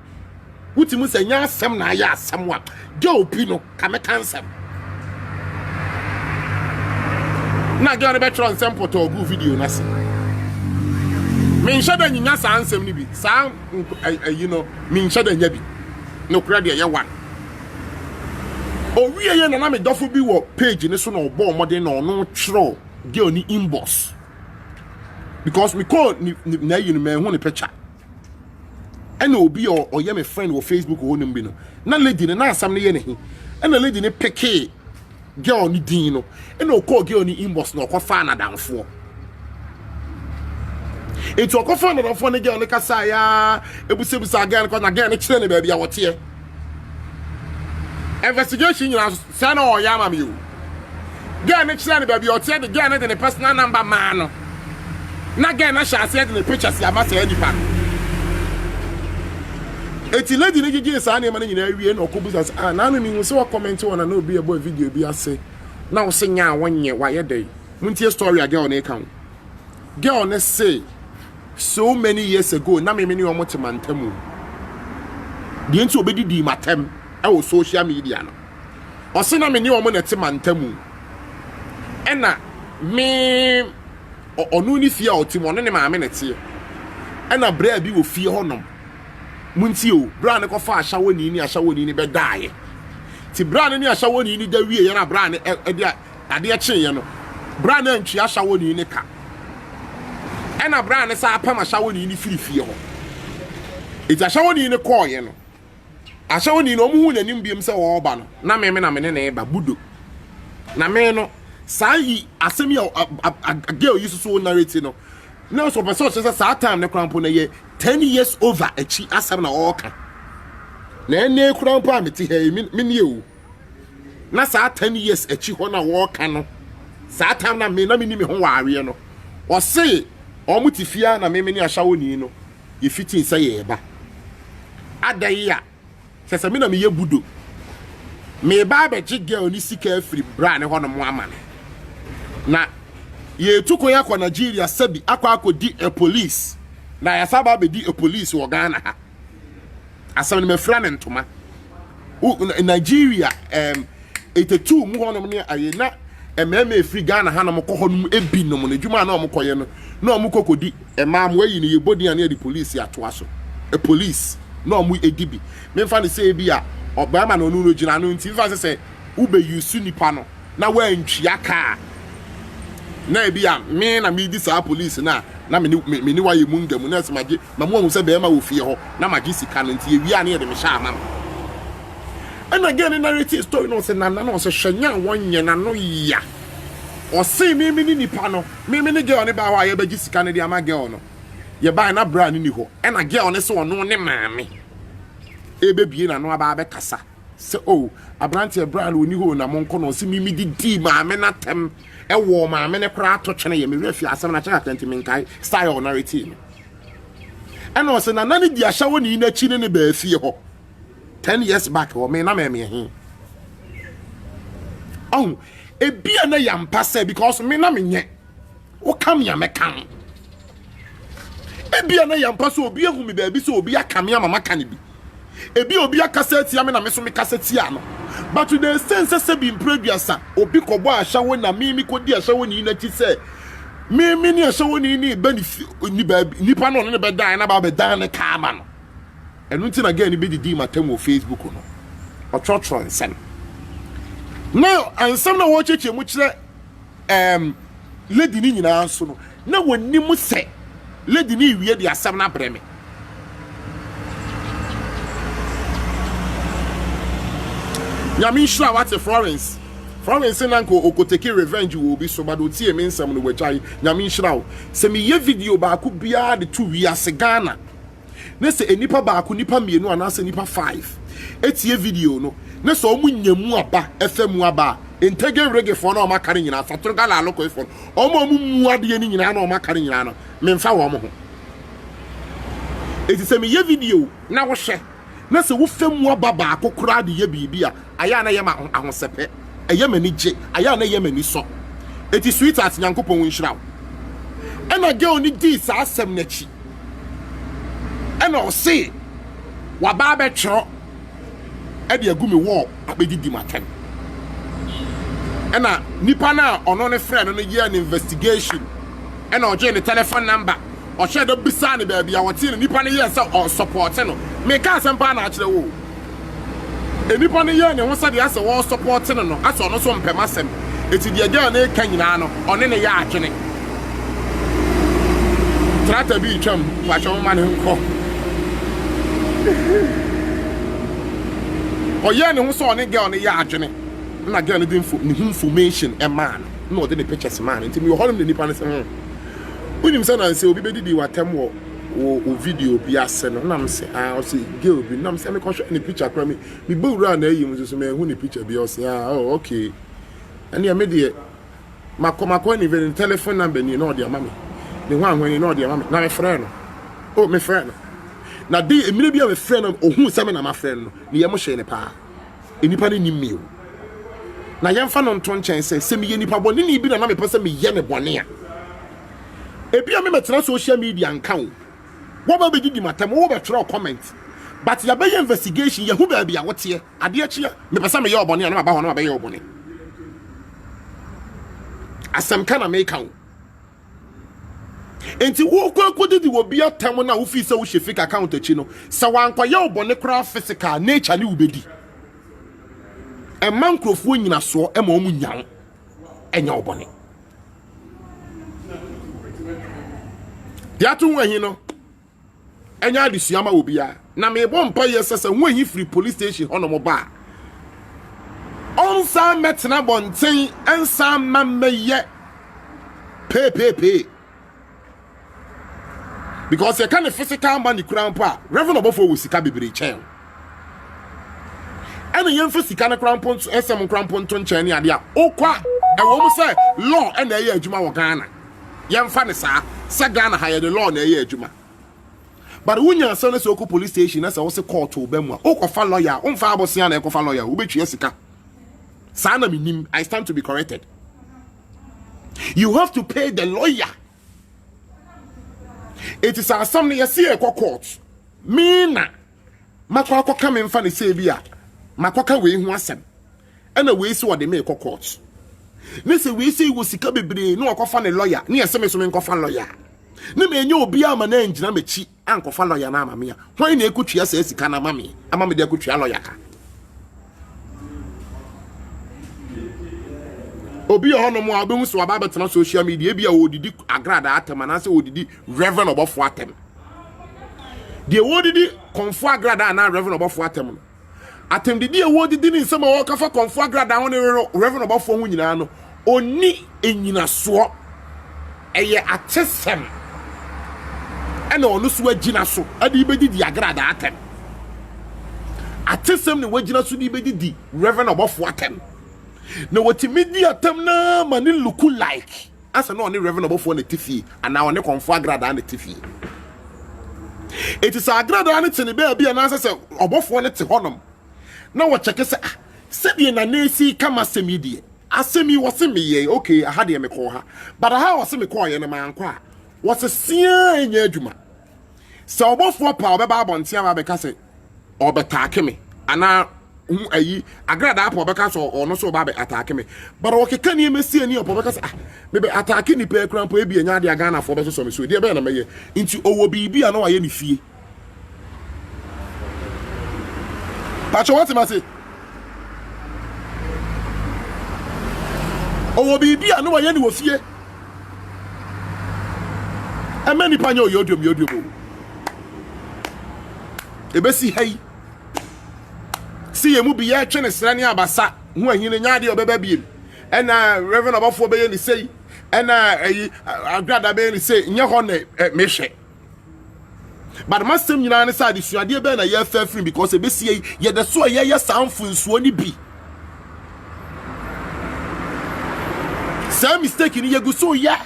wutimu say nya asem na ya asem wa ge obi no ka me kansem na ge on be tron sample to go video na se me nshada nyinya sa ansem ni bi sa you know me nshada nya bi no kra de ye one owie ye na me dofo bi wo page ni so na obo modern na ono tro ge oni inbox because me call na you me hu ni picture and obi or ye me friend wo Facebook wo nim bi no na lady ni na asam ne ye ne hi and lady ni peke ge oni din no and o call ge oni inbox na okofa na danfo enti okofa na danfo ne ge oni kasa ya ebusebusa ga na na ge ne kire ne ba bia wote investigation you say no yama me o get me kire ne ba bia wote de get ne the personal number man no na get na sha say the pictures ya ba say nipa eti lady ne gigi sa na ma nyina awie na okobusa na no mi hu so comment wona na Obiri Yeboah video bi ase na wo senya wonye wa ye dey muntie story again on account girl ne say so many years ago na me ni omo temantamu de nti obedi di matem e wo social media no o se na me ni omo na temantamu e na me onu ni fie o timo no ne ma me ne tie e na bra bi wo fie honom munti o bra ne ko fa ashawoni ni be daaye ti bra ne ni ashawoni ni da wie ye na bra ne ade ade kye no bra ne ntwi ashawoni ni ka e na bra ne sa apam ashawoni ni firifie ho eti ashawoni ni ko ye no ashawoni no mu hu nanim biem se wo ba no na me na me ne ba budo na me no sa yi asemi a girl yusu narrate no no so person say sa time ne krampo na ye 10 years over achi asam na oka na ene krampo ameti he me o na sa 10 years achi ho na woka no sa time na me ni ho waare no o say o mutifia na me ni ashawoni no ye fitin say ye ba adai ya sese me na me ye budo me ba be chi girl ni sika free bra ne ho no mo ama na ye tuko ya kwa Nigeria sabi akwa di a police na ya saba be di a police wo Ghana ha asam me fra ne ntoma Nigeria 82 mu hono ne aye na ememe free Ghana ha na mo koho no ebi no mo na dwuma na mo koye no na mo kokodi emam wayi ne ye bodi ane di police ato aso a police na mo edibi me mfa ne say bi a obama no no gina no nti mfa se ube yusu nipa no na wa ntwia ka na ebia me na me di sa police na me ni waye mungamu na se magi mamu hu se be ma wo fie ho na magi sika no nti ewia na ye de me sha amam and again narrative story no se na no se hwanya wonye na no ya o se me ni nipa no me ni girl ne ba wa ye bagi sika ne de ama girl no ye ba na bra ni ho and a girl ne se ono ne maame ebebie na no aba be kasa se oh abrante bra no ni ho na monko no se mi di maame na tem e wo maame ne kra to twene ye me refi asem na chaka tenti minkai style narrative and no se na nani di ashawoni na chi ne ba fie ho 10 years back o me na me he oh e bia na yampa say because me na me nye wo kam ya me kan ebia na yampa so obi ehumi baabi so obi akame amama ka ne bi ebi obi akasa tia me na me so me kasa tia no but to the sense say be impreduasa obi kobo ahyawo na mi kodi ahyawo ni na ti say mi ni ahyawo ni ba ni baabi nipa no ne be dan na ba be dan ne ka ama no enu nti na ga ni be didi matam o Facebook no otrotro nsem now ansem na wo cheche mu kire lady ni nyina so no na woni mu se lady ni wie de asem na breme Yamin shra what Florence nanko okoteke revenge will be so bad oti me nsam no wachai Yamin shra se me ye video ba ku bia de 2 wi ase Ghana na se enipa ba ku nipa mienu anase nipa 5 etie video no na so omu nyamu aba efemu aba intege rege fo na o makare nyina satoro gala aloko ifo omu mu ade ni nyina na o makare nyina no memfa wo mo ho eti se me ye video na wo hye na se wo femu aba ba akokora de ye bibia aya na ye ma ahosepe eye mani je aya na ye mani so eti sweetheart nyankopon nhira ena girl ni di sa asem na chi ena o se wa ba be tro e de agumi wo abedidi matem ena nipa na ono ne friend no ye an investigation ena o je ne telephone number o share do bisa ne ba bia wote ne nipa ne ye se o support no me ka asem pa na akire wo enipa ne ye ne ho sade ase wo support no ase ono so mpem asem eti de agya na eka nyina no one ne ya atwene trata bi twam wa cho ma ne nko o ye ne ho so one girl ne ya atwene na girl ne de information e man no de ne pictures man enti me ho ne nipa ne se unim se na se obi be didi watem wo o video bi ase no na me se o se girl bi na me se me ko hwe ne picture kra me bawura na ayi mu so me hu ne picture bi o se oh okay ani ya me de makoma ni ve telephone number ni no de ama me ne ho anhwani no de ama me na me friend no me friend no na de emire bi a me friend no ohun se me na ma friend no ne ye mo hye ne pa enipa ne ni mi o na yemfa no nto nchen se me ye nipa bone ni bi na me pese me ye ne bone a ebi a me metena social media nka o wo ba be didi matam wo be try comment but ya be investigation ya hu ba bia wote ade achia me pese me ye obone na ba ho na ba ye obone asem kana me ka o enti wo kwa didi wo bia tam na wo fi se wo hye fake account achi no se wanko ye obone kra physical nature ni wo bedi e mankrofo nyina so e ma omu nyan enya obone dia tu wahi no enya adisuama obia na me bo mpa ye sese wahi free police station hono mo ba onsa metna bonten ensa mammeye pe because you can physical man crown pa Reverend Obofour wo sika bebre chen ene yem physical na crown pont esem crown pont chen ne ade a okwa e wo mu say law ene ye adwuma wo Ghana yem fa ne sa Ghana ha ye the law na ye adwuma but wunya so na so ko police station na so wo se court oba mu a okofa lawyer umfa abosia na ekofa lawyer wo betwe sika sa na minim I stand to be corrected. You have to pay the lawyer. It is a something you see a court. Mina Makwako come in funny say bia. Makwaka we who asem. And a way so they make a court. Nese we say we sika bebre no akofa ne lawyer. Ni asem so men kofa lawyer. Ne me enye obi ama na engina mechi ankofa lawyer na amame a. Hwan na ekutua se sika na amame. Amame de ekutua lawyer ka. Obi hono mo abemu so aba betena social media bia odidi Agradaa atem na se odidi Reverend Obofour atem. De odidi Okomfo Agradaa na Reverend Obofour atem. Atem de odidi ni nsema wo kafa Okomfo Agradaa won Reverend Obofour hu nyina no oni enyina so eye atesem. Ena onu so agina so ade ibedidi Agradaa atem. Atesem ne wagina so de ibedidi Reverend Obofour atem. No what media tem na mani look like asa no only Reverend Obofour na tifi and now only Okomfo Agradaa na tifi. It is Agradaa na tene be na asa se Obofour na te honom na wo check se de na nesi kama semidie asemi wo se me ye okay I had me call her but how was me call ye na man kwa was sia enya adwuma So Obofour pa obeba abontia ma beka say obetake me ana ayi Agradaa pa obeka so ono so ba be attack me but o keka ni emesi ani obeka say me be attack ni pe krampo e bi anya de Ghana for be so me so de be na meye nti owo bibi ana waye ni fie Pacho what ma say owo bibi ana waye ni wo fie e mani panyo yodum ebesi hai see ye mu bi ye twe ne srane abasa hu ahine nyaade obeba biem ena Reverend Obofour be ye ni sei ena Agradaa be ye ni sei nye ho ne mehwe but masem nyina ne sa de suade be na ye fa free because ebesi ye de so ye sanfo nsuo ni bi some mistake ni ye gu so ya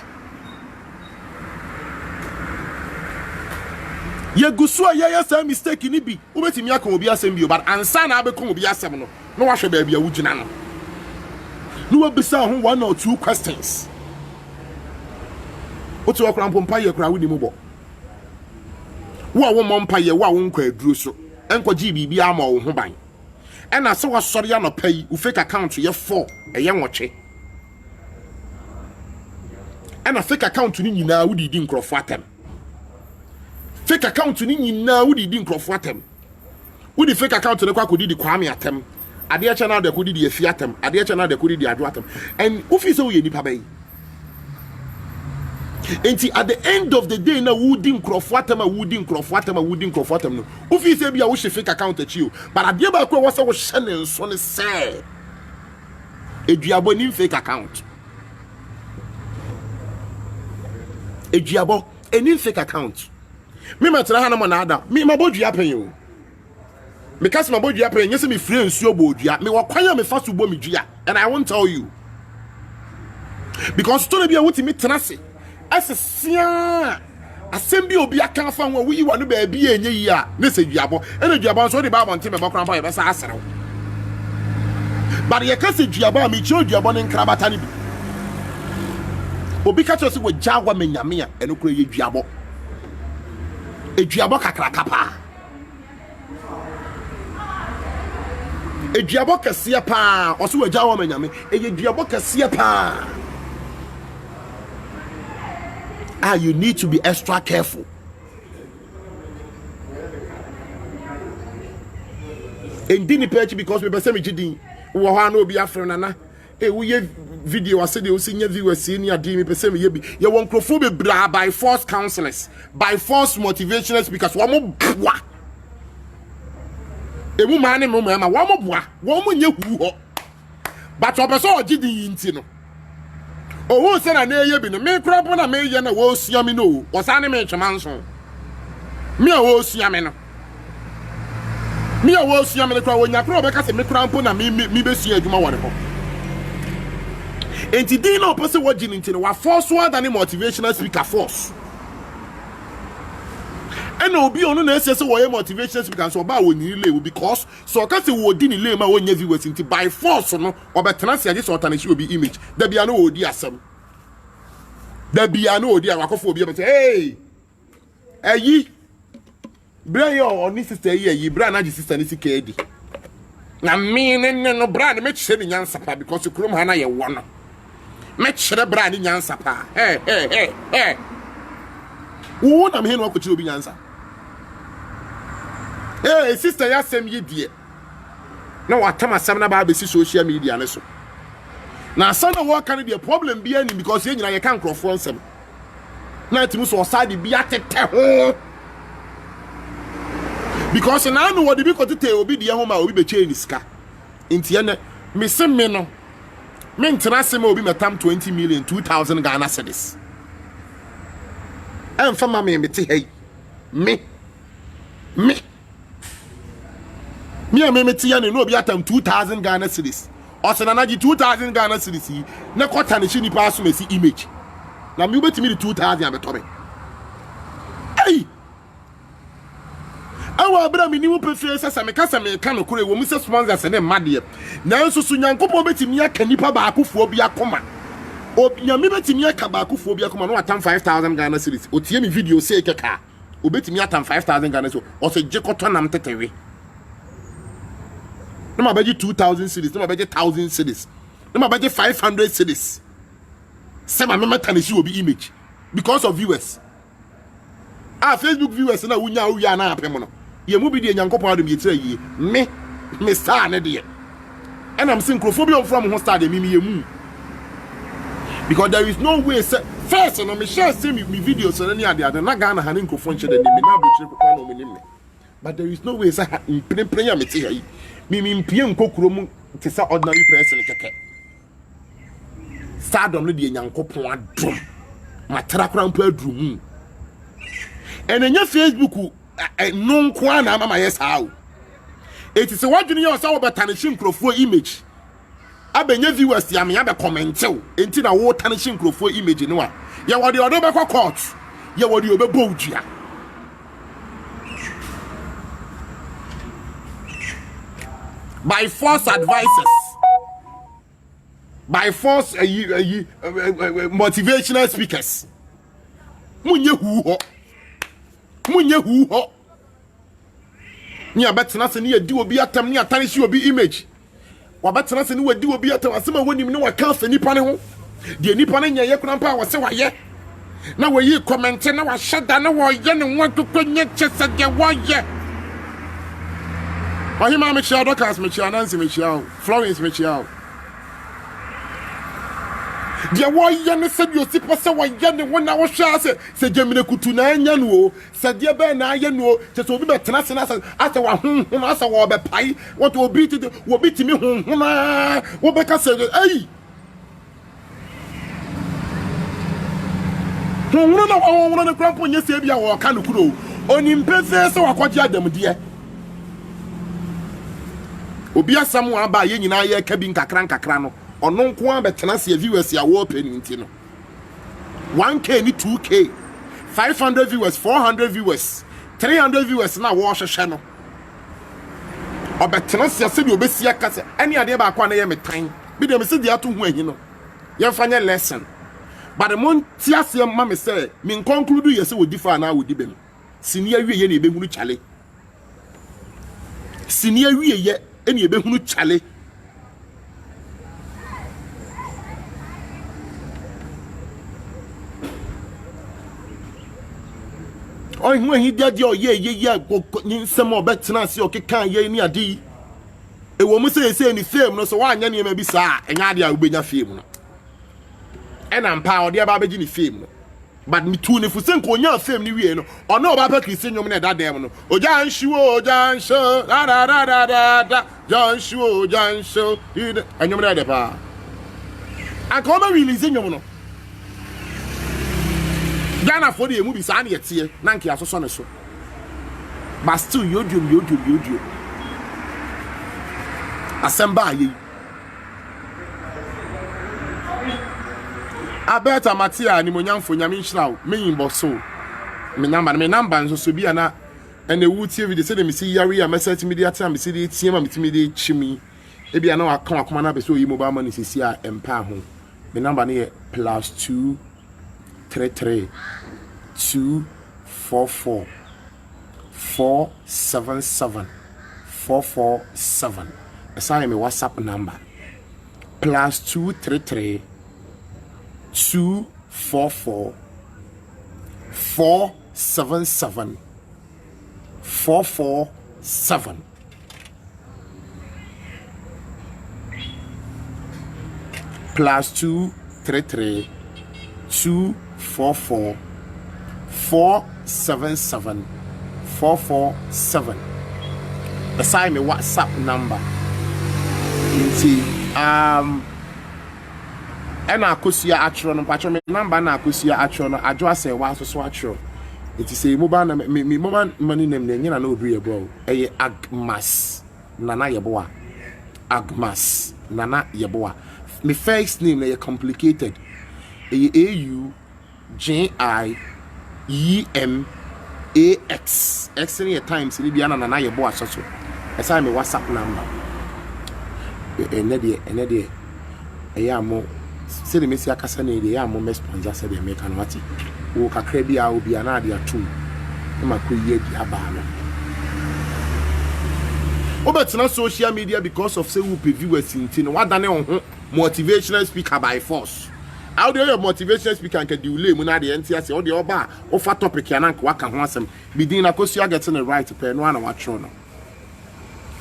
ye gusu ya say mistake ni bi ubetimi aka obi asem bi but ansa na abekon obi asem no no wahwe ba bia wugina no no wabisa ho one or two questions otu okra mpompa ye kra wuni mu bo wo a wo mompa ye wo a wo nkwa aduro so enko gi bibi ama wo ho ban ena se wasori ya no pai u fake account ye 4 eye nwoche ena fake account ni nyina wudi di nkrofo atem fake account ni nyina wudi di nkrofo atem wudi fake account ne kwa kodi di kwame atem ade eche na de kodi di afi atem ade eche na de kodi di adwo atem and ofi se wo ye nipa bai enti at the end of the day na wudi nkrofo atem no ofi se bia wo hye fake account achi o but ade ba kwa wo se wo hye ne nso ne se eduabo ni fake account eduabo eni fake account me matra ha na mo na ada me mabodua pen o me kasi mabodua pen nyese me free nsuo bodua me wakwanya me fa so bo me dua and I won't tell you because to be a wuti me tenase asesia asem obi aka fa ho wi wa no ba bi enye yi a ne se duabo ene duabo so de ba bonte me bokran pa ye be sa aserew but ye kasi duabo me chi duabo ne nkrabata ne bi obi ka cho se wo jagwa me nyame a eno kro ye duabo eduabo kakrakapa eduabo kase pa oso waja wo manyame eduabo kase pa you need to be extra careful endini page because we be me gidin wo ha na obi afre nana we ye video I said you see viewers ni adi me pese me ye bi ye won krofo be bra by force counselors by force motivational speakers wo mo boa emu ma ne mo ma wo mo boa wo mo nye hu ho but obeso ogidi nti no owo se na ye bi no me kropo na me ye na wo sua me no wo sa ne me twema nso me a wo sua me no me a wo sua me kro wo nya kro be ka se me kropo na me be sua adwuma wo ne ho enti din no person watching into no wa force one than motivational speaker force and obi onu na ese se wo motivational speaker so ba woni le because so ka se wo di ni le ma wonya viewers into by force no obetena se age so otanishi obi image da bia no odi asem da bia no odi awakofo obi be hey ayi bra yo oni sister yi bra na ji sister ni sika edi na me no bra na me chise ni nyansa pa because krom ha na ye wo no me chere bra ni nyansa pa wo na me he no akochere obi nyansa sister ya sem ye die na watama sam na ba be si social media ne so na sana wo kan the problem bi ani because ye nyina ye kan crofo nsem na timu so side bi atete ho because na no wo de bi kotete obi de ho ma obi be change ska ntie ne me sem me no me ntrase ma obi metam 20 million 2000 Ghana cedis en fa ma me mete hey me mete ya ne no obi atam 2000 Ghana cedis o se na naji 2000 Ghana cedis na kwata ne chini pa so mesi image na me obetimi de 2000 abetobe hey awa abra mi ni wo prefer sasa me kasa me ka no kure wo mu se sponsors ne made na nso so nyankopon betimi aka nipa ba akofo bi akoma obi nyame betimi aka ba akofo bi akoma no atam 5000 Ghana cedis o tie mi video say keka obetimi atam 5,000 Ghana so o se jekoto nam tetewe no ma beje 2,000 cedis no ma beje 1,000 cedis no ma beje 500 cedis say my mama tanishi will be image because of viewers Facebook viewers na wunya na apem no ye mu bi de nyankopon adom ye tire yi me star ne de and I'm saying microphobia from who start me ye mu because there is no way say first no me share see me videos so any ade na Ghana ha ne microphone che de me na bochire kokwa no me nim but there is no way say impre ya me te yi me mpie nkokuro mu te say ordinary person keke stardom no de nyankopon adom matara kra mpa adrum enenya Facebook no nko na mama yes how it is what you know so betanishi nkrofo image abenya viewers ya me abe comment enti na wo tanishi nkrofo image no a ye wo de odo be court ye wo de obebo udua by force advices by force motivational speakers munye hu ho ni abetena se ni edi obi atam ni atanishi obi image wabetena se ni wadi obi atam asema wonim ni waka fa nipa ne ho de nipa ne nya kuna mpa wo se waye na wayi comment na wa shada na wo ye ne wo tokonye chese de wo ye Ohima me chia Docas me chia Nancy me chia Florence me chia dia wo ye ne se dio sipo se wo ye ne wona wo hwa se gemine kutu na anya no o se dia be na anya no se so obi betena se na ase wa honhon ase wo be pai wo to obi ti wo bitimi honhon na wo be ka se ei honhon na honhon na krampo nya se bia wo ka no kuro oni mpese se wakwaje adam die obi asamu aba ye nyina ye ka bi nkakra no ono nko an betena se viewers ya wo open nti no 1k ni 2k 500 viewers 400 viewers 300 viewers na wo hwehwe no obetena se bi obesi aka se ene ade ba kwa na ye metan bi de me se dia to hu ahi no ye fanya lesson but the mon ti ase ma me se me conclude ye se wo difa na wo di be no sini awie ye na ebe hunu chale sini awie ye ene ebe hunu chale oi hu ahi dia ye ni nsem obetena se okeka ye ni ade e wo mu se ni fame no so wa anya ne ma bi saa enya ade a ubenya fame no ena mpa ode aba beji ni fame no but me tu ne fu se nko nya fame ni wie no ono oba pa krisi nyom na da dem no oja nshiwo da janshiwo jansho anyom na de pa akoma release nyom no Ghana for the movie sa na yetie na nke asoso ne so but still yodio assemble ayi abeta matia ni monyamfo nyame nhirawo menyimbo so me number nso so bia na ene wutie video say dem si yare ya message media time me si dey tie ma me timi dey chimi e bia na waka akoma na be so yi mobile money sisi a empa ho me number ne +2 33 244 477 447. Assign me WhatsApp number +233 244 477 447. +233 244 477 447. Assign me WhatsApp number. Ena akosia atro no patro me number na akosia atro no adwo ase wa so atro. It is a mobile na me mobile money name na nyina na Obiri Yeboah. Eye Agmas Nana Yeboah. Agmas Nana Yeboah. My first name na complicated. AUGIEMAX. X any times ni bia na Nana Yeboah so. Esa me WhatsApp number. Enede eyamo se de mesi akasa na ide ya mo sponsor se de make an wati wo kakra bia obi ana ade atu makoye di abano obetena social media because of say who viewers in tin what dane on motivational speaker by force. How do you motivational speaker and can delay mu na de enti or the oba offer topic ya na waka ho asem bidin akosia getting the right to pay no na watro no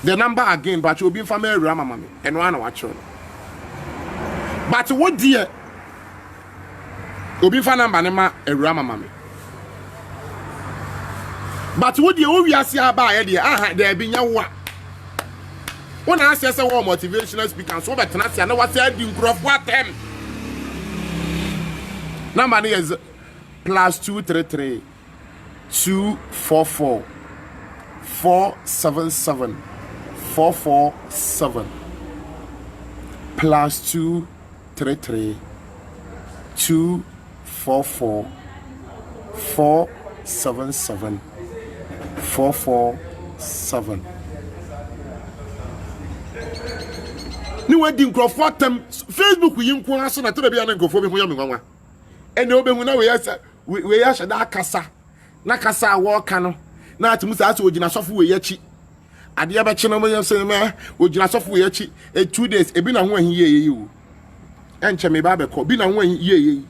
the number again but you be family rama mama and no na watro no but what dear obi fa number ne ma ewura mama me but what dear we ase aba ye de there be nyawo when I say motivational speaker so betena sia na what say di nkrofo atem number is +233 244 477 447 +233 244 477 447 ni wadi nkrofo atem Facebook yi nko aso na tebe bia na nkrofo be hu ya me nwanwa ene obehu na we ya shada kasa na kasa wo ka no na atimu sa aso ogina sofo we yachi ade ya be che no mo yese me ogina sofo we yachi 2 days ebi na ho ahi ye o enche me ba be ko bi na ho ahi ye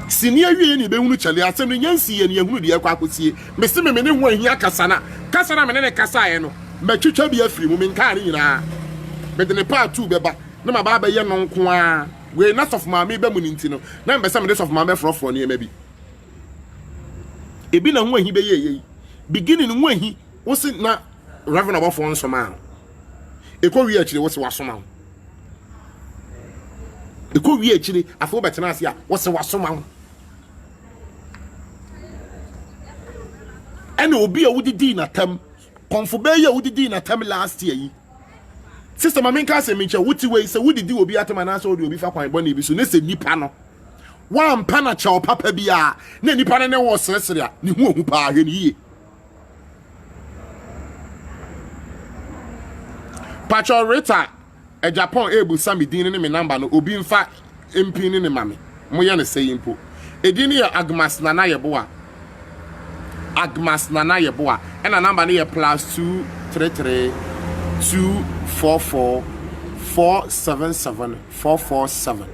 sini awie ni be hunu chale asem no nyansi ye ne hunu de yakwa akosie me se me ne ho ahi akasa na me ne kasa ye no me twetwa bi afiri mu me nka ne nyina me de ne part 2 beba na ma ba ye no nko a we na sof maame be mu ninti no na mbe sam de sof maame frofro ne ema bi ebi na ho ahi be ye beginning ho ahi wo se na Reverend Obofour nsoma eko wi akire wo se wasoma eko wi akire afo betena ase a wo se wasoma ene obi a wudidi na tam Okomfo be ye wudidi na tam last year yi sister mamenka se minche wuti we se wudidi obi atema na so obi fa kwan bone bi so ne se nipa no wa mpa na cha papa bia na nipa ne wo seresere a ne hu ohu pa ahwe ni ye Pacho Rita e Japan ebu sami din ne me number no obi mfa MP ne mame moye ne sey mpo edini ya Agmas Nana Yeboah and a number near +233 244 477 447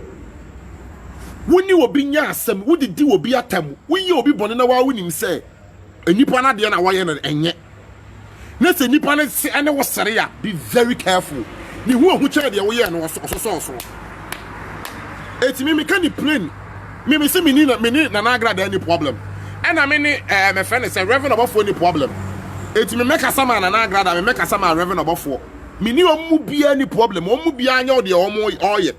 Wuni obi nya asem wudi di obi atam wuyi obi bone na wa wunim se enipa na de na wa ye no enye na se nipa na se ene wo sere ya be very careful ni hu ohu kire de wo ye no so etimi me kan di plane me se me ni na Agradaa any problem and I mean my friend say Reverend Obofour any problem etimi me kasa ma na Agradaa me kasa ma Reverend Obofour me ni omu bia any problem omu bia anya de omu oye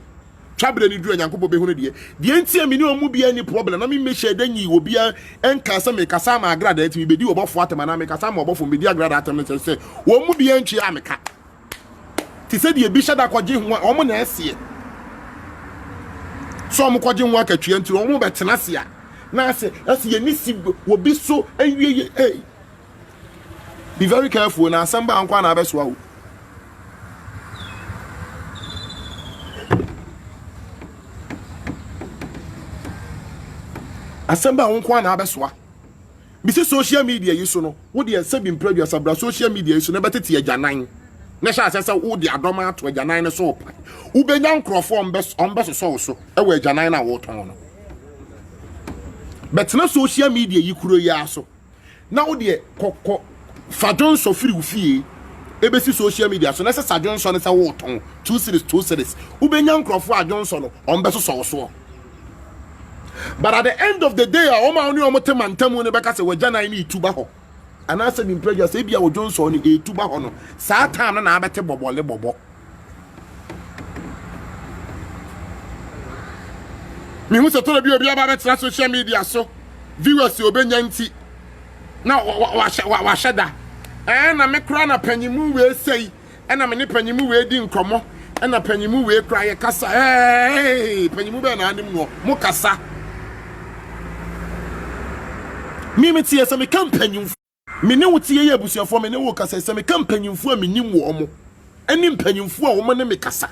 Chabre ni dru Nyankopɔ be hunu de entia me ni omu bia any problem na me share danyi obi enka me kasa ma Agradaa etimi be di Obofour atema na me kasa ma Obofour me di Agradaa atema say omu bia ntwi ameka ti se de bi shada kwaje hu omu na ese so omu kwaje hu akatwe nti omu betena se a na ase ye ni si obi so awie be very careful na asamba ankwa na abesoa wo asamba ankwa na abesoa bi se social media yi so no wo de sabi producer abra social media yi so na betete agyanan na sha asesa wo de adoma ato agyanan ne so pa wo benya nkrofo ombeso so e wo agyanan na wo ton no but na social media yi kuro ya so na wo de kokko fadon so firi wo fie ebesi social media so na se sadon so ne se wo ton 2 series wo benya nkrofo adon so no ombeso so but at the end of the day o ma oni o motemantamu ne beka se wagyanan ni ituba ho ana se bi pressure se bia wo Johnson ni etuba ho no saa time na abete bobole bobo mi hu se to bi obi aba betra social media so viewers obenya nti na wa shada na me kra na panyimu we sei na me ne panyimu we di nkomo na panyimu we kra ye kasa panyimu be na anim no mo kasa mi tie se me kampanyin me ne wotie ye abusuafo me ne wo kasa se me kampanyinfo a me nim wo omo ani mpanyinfo a wo mo ne me kasa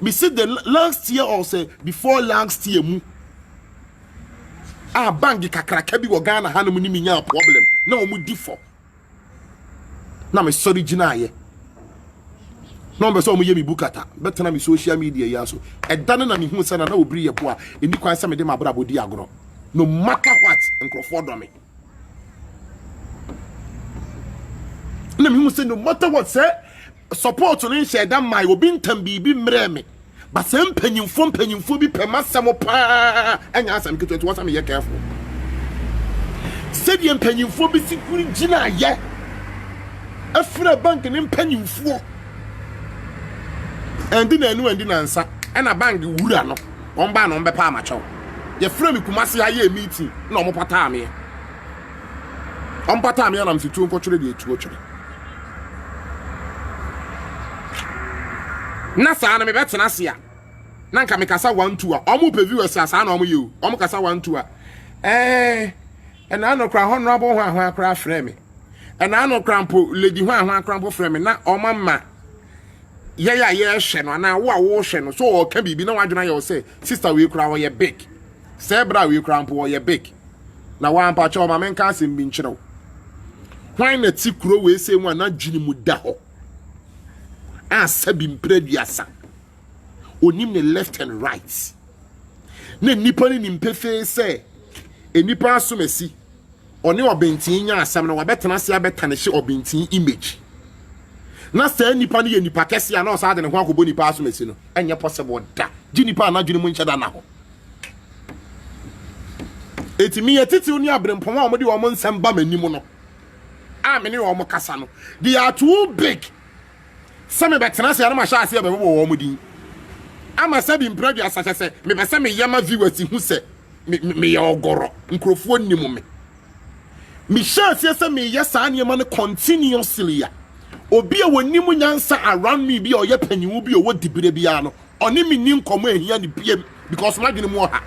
me see the last year or say before last year mu a bank kakraka bi wo Ghana ha no mu ni minya problem na o mu di for na me sorry gina ye no be so mo ye mi bukata betena mi social media ya so edane na mi hu se na Obiri Yeboah eni kwan se me de mabra bodi agro no matter what nkrofo do me na mi hu se no matter what say support no share that my obi ntam bibi mre me but say mpanyimfo bi pemasem pa anya asam ke 21 sam ye careful say the mpanyimfo bi sikuri gina ye afra bank ne mpanyimfo endi na enu endi na nsa na bank wura no on ba no mbepa amacho ye frame mi kumase ha ye meeting na omo pata me on pata me na msitu nkotwere de etu otwere na sa na me betena se a na nka me kasa 1-2 a omo pe viewers asa na omo ye o omo kasa 1-2 a na no kra honorable ho akra frame na no krampo lady ho akrampo frame na omo ma ye hwe no na wo hwe no so o ka bibi na wadwena ye o say sister we kra wo ye big say bra we krampo wo ye big na wa ampa cho ma men ka asem bi nkyerɛw hwan na ti kuro we say mu na dwini mu da ho asabi mpreduasa onim ne left and right na nipa ni mpefe say enipa asomasi oni obentin nya asam na wabetena se abetane hye obentin image na say nipa ni ye nipa kese ya na o sa de ne ho akobo nipa asomasi no enye possible da gi nipa na dwene mu nkyeda na ho etimi yetiti oni abrempom a omode wo mo nsem ba manim no a me ne wo mo kasa no they are too big some betena se ya na ma sha ase ya be wo mo din ama sabi mpradu asache se me be se me yama viewers hu se me ye ogoro nkrofo nim me sha ase se me ye sa ne no continuously ya obi a wonim nyansa around me bi o ye panyiwu bi o wodibire bia no oni me nim komo ehia ne biem because ma dwene mu ha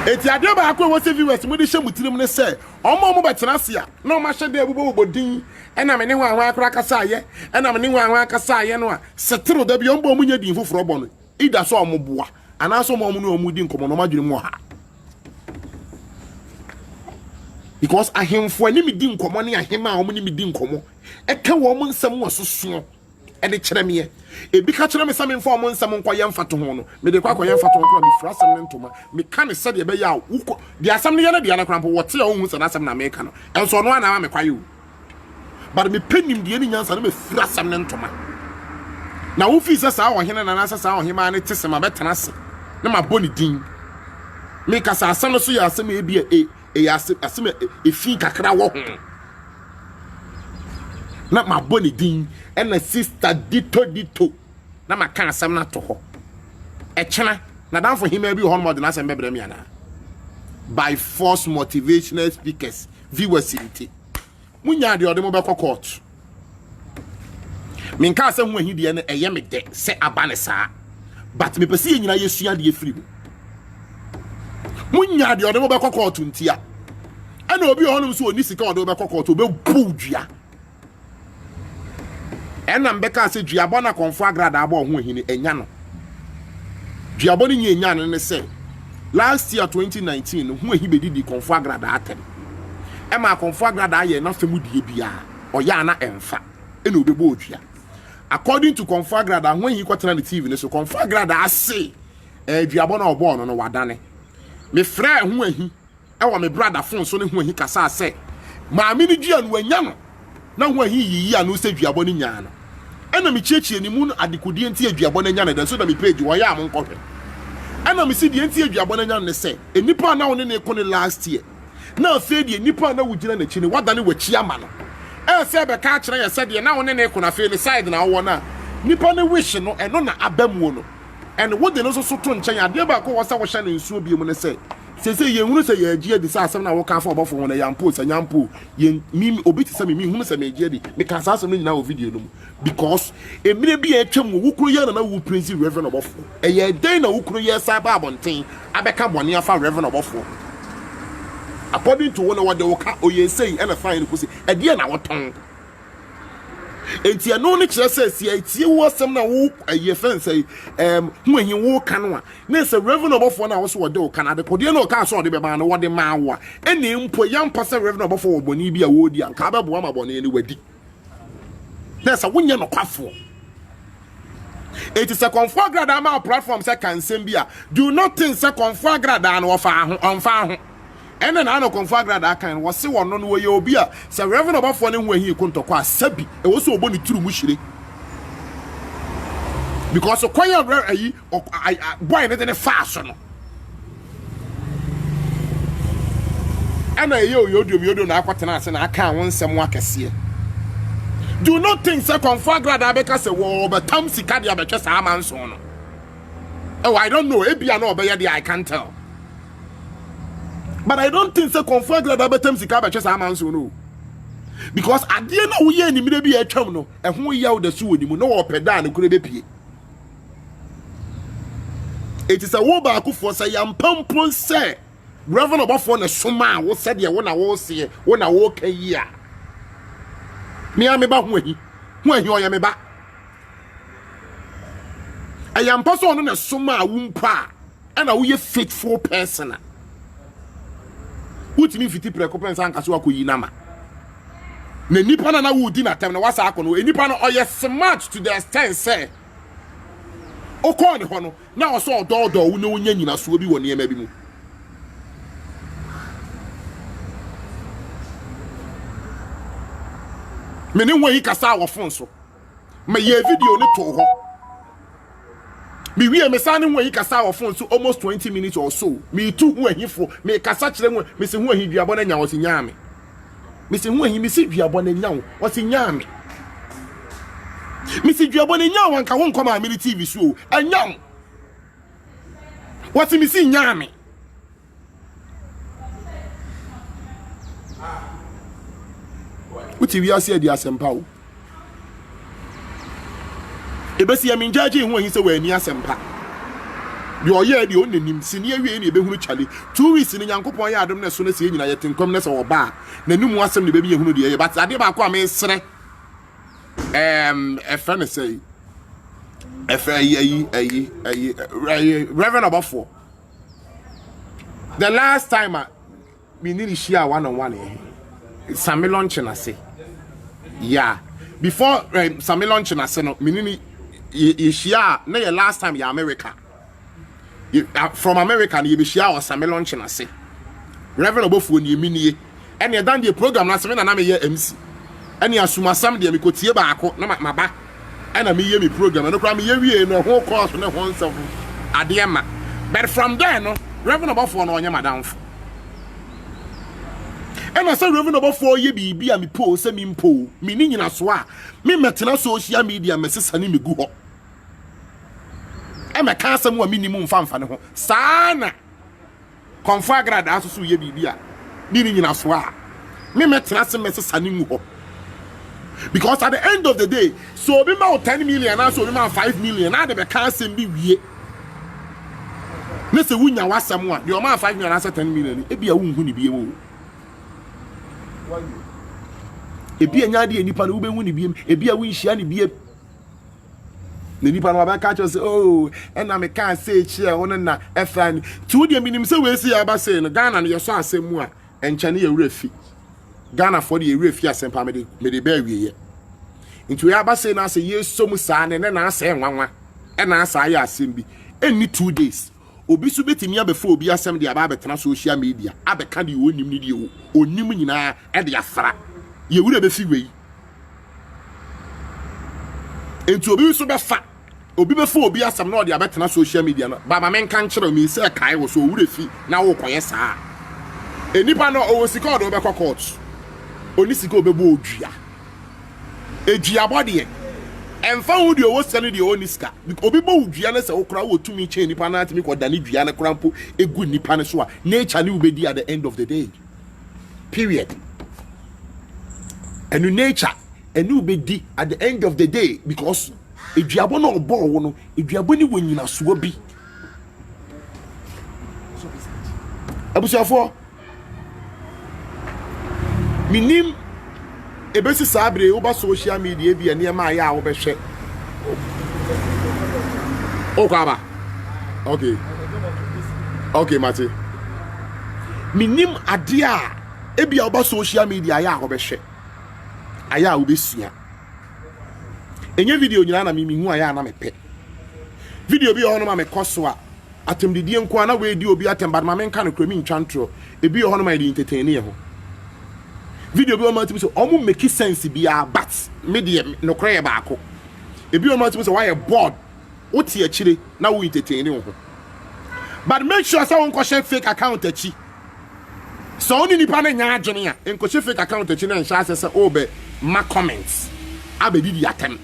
eti ade ba akwa wo se viewers mu de hye mutirim ne se omo betena se ya na o ma hye de bobodin ena me ne ho ahwa akra kasa aye ena me ne ho ahwa kasa aye no a setero da bi ombo mu nya din foforo bo no ida so omoboa ana so mo mu no omudi nkomo no ma dwene mu ha because ahemfo ani me din nkomo ne ahema a omo ni me din nkomo eka wo mo nsam wasoso e de kyerɛ me e bi ka kyerɛ me same mfa mo nsam nkɔ yɛ mfato ho no me de kwa kɔ yɛ mfato ho kɔ me fra sam ne ntoma me ka ne sɛ de be ya wo de asam ne yɛ na de na krampo wote a wo hu sɛ na asam na me ka no enso no ana ma me kwaye o but me penim de ani nyansa na me fra sam ne ntoma na wo fi sɛ saa wo hene na na sɛ saa wo hema ne tese ma betena se na ma boni din me ka sa asam no so yɛ asam e bi asam e fi kakra wo ho na ma boni din and a sister dito na ma kan asam na to ho e kyena na dan for him every one more than asam bebre me ana by force motivational speakers viewers inti munya de ode mo be court min ka asam hu ahidie no eye me de se abane saa but me pese nyina yesua de efiri munya de ode mo be court ntia ana obi honum so oni sika ode mo be court obe buudua ena mbeka se duabo na konfo Agradaa abo ho hini enya no duabo ni nya no ne se last year 2019 ho ehi bedidi konfo Agradaa atem ema konfo Agradaa ye na femu die bia oya na emfa ena obebo odua according to konfo Agradaa ho ehi kwatena ne TV ne so konfo Agradaa se duabo na obo no wadane me frɛ ho ehi e wo me brother phone so ne ho ehi kasa se maami ni dua no anya no na ho ehi yiyi anu se duabo ni nya no ena mi chiechie ni mu adekodi enti aduabo na nya na so na mi page wo ya am nkɔhwɛ ena mi si di enti aduabo na nya ne se enipa na wo ne ko ne last year na afi di enipa na wo gina na chi ne wadane wachi ama no se be ka kyerɛ ya se de na wo ne ko na fe ne side na wo na nipa ne wish no eno na abamu no and wo de no so to nkyɛn ade ba ko wo sa wo hye ne nsuo bi mu ne se sese ye hunu se ye agie di sa asem na wo ka fa Obofo ho na yampo sa nyampo ye mi obi ti se mi hunu se me agie di me ka sa asem no nyina wo video no mu because emire bi etwem wo kuro ye na wo praise Reverend Obofo ye den na wo kuro ye sa ba abonten abeka bone afa Reverend Obofo according to one what they will oye say and a fine ko se e de na wo ton enti no ne kire say etie wo asem na wo aye fen say hu ehin wo ka no a na say reverend Obofour na wo so de wo Canada kodie na o ka so de be ba na wo de ma wo a ene mpo yam pa say reverend Obofour wo boni bi a wo di anka be bo ma boni ni wadi na say wonya no kwafo. It is a Okomfo Agradaa ma platform say can bi a do not think say Okomfo Agradaa no fa ho onfa ho ene na Okomfo Agradaa kan wo se wono no ye obi a say reverend Obofour ne hu ehin kontoko a sabi e wo so oboni turu mu hire because okoya ayi boy ne de fa so no ana ye oyodo na akwatena ase na aka won nsem akese. Do not think say Okomfo Agradaa beka say wo betam sika dia betwe sa amanso no. Oh, I don't know. Ebia no obeye dia I can't tell. But I don't think say Okomfo Agradaa betam sika betwe sa amanso no. Because adie na wo ye ni mire bi atwam no, ehun yaw da su woni mu no wo peda na kure bepie. It is a wo ba akufo say yampampon say Reverend Obofour na soma wo said ye wo na wo se wo na wo ka yi a. Me ba hu ahi oya me ba ayampa so no na soma a wumpa e na wo ye faithful person wutimi fiti prekopensa anka so akoyi na ma na nipa na wo di na tem na wasa akono nipa no oye smart to the extent say okon ho no na wo so ododo wo na wonya nyina so bi wo ne ma bi mu. Meni wen kasa wo fon so me ye video ne to ho me wie me sa ne wen kasa wo fon so almost 20 minutes or so me tu hu ahifo me kasa kire wen me se hu ahi duabo na nya wo se nya me se hu ahi me se duabo na nya wo se nya me se duabo na nya wo nka wo nkoma me TV so anya wo se me se nya me uti wi ase adi asempa wo ebesi ya minjaji hu ahi se wa ani asempa bi oye di onanim sini awie ni ebehunu chale 2 weeks ni Nyankopon ya adom na so na se nyina yetenkom na se wo ba na numu asem ne bebi yehunu de ye but ade ba ko a me sere efene say Reverend Obofour the last time me need share one on one Sami launching I say yeah before Sami launching I say no me need you share na your last time ya America from America you be share or Sami launching I say Reverend Obofour ni mini and you done the program na say na me ye MC and you assume some dey me ko tie ba ako na maba and na me ye me program no kra me ye wie no ho course no ho nsef ade ma but from there no Reverend Obofour no onye madam and I say Reverend Obofour ye bibi a me po say me mpo me ni nyina so a me metena social media me sesane me gu ho e me ka asem wa minimum mfa ne ho sana Okomfo Agradaa so ye bibi a ni nyina so a me metena se me sesane mu ho because at the end of the day so be ma 10 million and so be ma 5 million na de be ka asem bi wie ne se wunya wasam a de o ma 5 million and 10 million e bia wunhu ni bie wo ebi anya de nipa no wobɛhu ne biem ebi a wonhia ne biem ne nipa no abaka cho say oh ena me kan say chia won na efan tu de minim say we si aba say no Ghana no yeso asem mu a encha ne yewura fi Ghana for the yewura fi asempa me de ba wiye nti we aba say na say yeso mu saa ne na asɛ nwanwa ena asa ya asem bi eni 2 days obi so betimi abefo obi asem de aba betena social media abeka de onim ni de onim nyina e de afra ye wura be fi wei enti obi so befa obi befo obi asem na de abetena social media no baba men kan kire mi se kai wo so wura fi na wo koye saa enipa no o sika do be court oni sika obebo odua edua body emfa hu de owo sene de oni sika obi bo udua na se okra wo tumi che nipa na atimi ko dane dua na krampo egu nipa ne so a nature ne ubedi at the end of the day period and nature and ubedi at the end of the day because eduabo no obo wo no eduabo ni wonyina so bi abusuafo minim ebesi sabre oba social media bi ene ma ya wo behwe okaba okay mate minim ade a ebia oba social media ya wo behwe aya wo besua enye video nyina na mimi hu aya na mepe video bi hono ma me koso a atemdidie nko na we di obi atemba ma me nka no kromi ntwantro ebi hono ma di entertain ye ho video bi o ma timi so omo make sense bia but media no kray baako ebi o ma timi so why board wo tie akire na wo entertain ho but make sure say won ko share fake account achi so oni nipa na nya agene a enko share fake account achi na nsha asese obe ma comments abedi di atem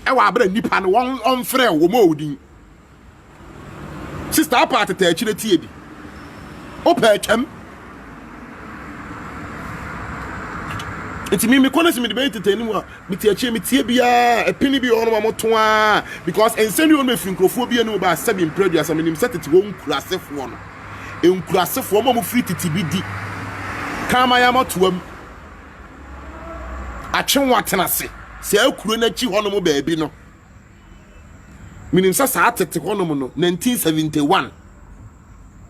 e wa abra nipa no won on frɛ wo ma odin sister part ta akire tie bi opa atwam enti me kona se me de entertain mu a me tie akire me tie bia epini bi ono ma moto a because enseni on me free nkrofo bia no ba seven previous am nim set wo nkurasefo no enkurasefo mo free titi bi di kama ya moto am atwenwa tenase se akuro na chi hono mo baabi no minim sa atete hono mo no 1971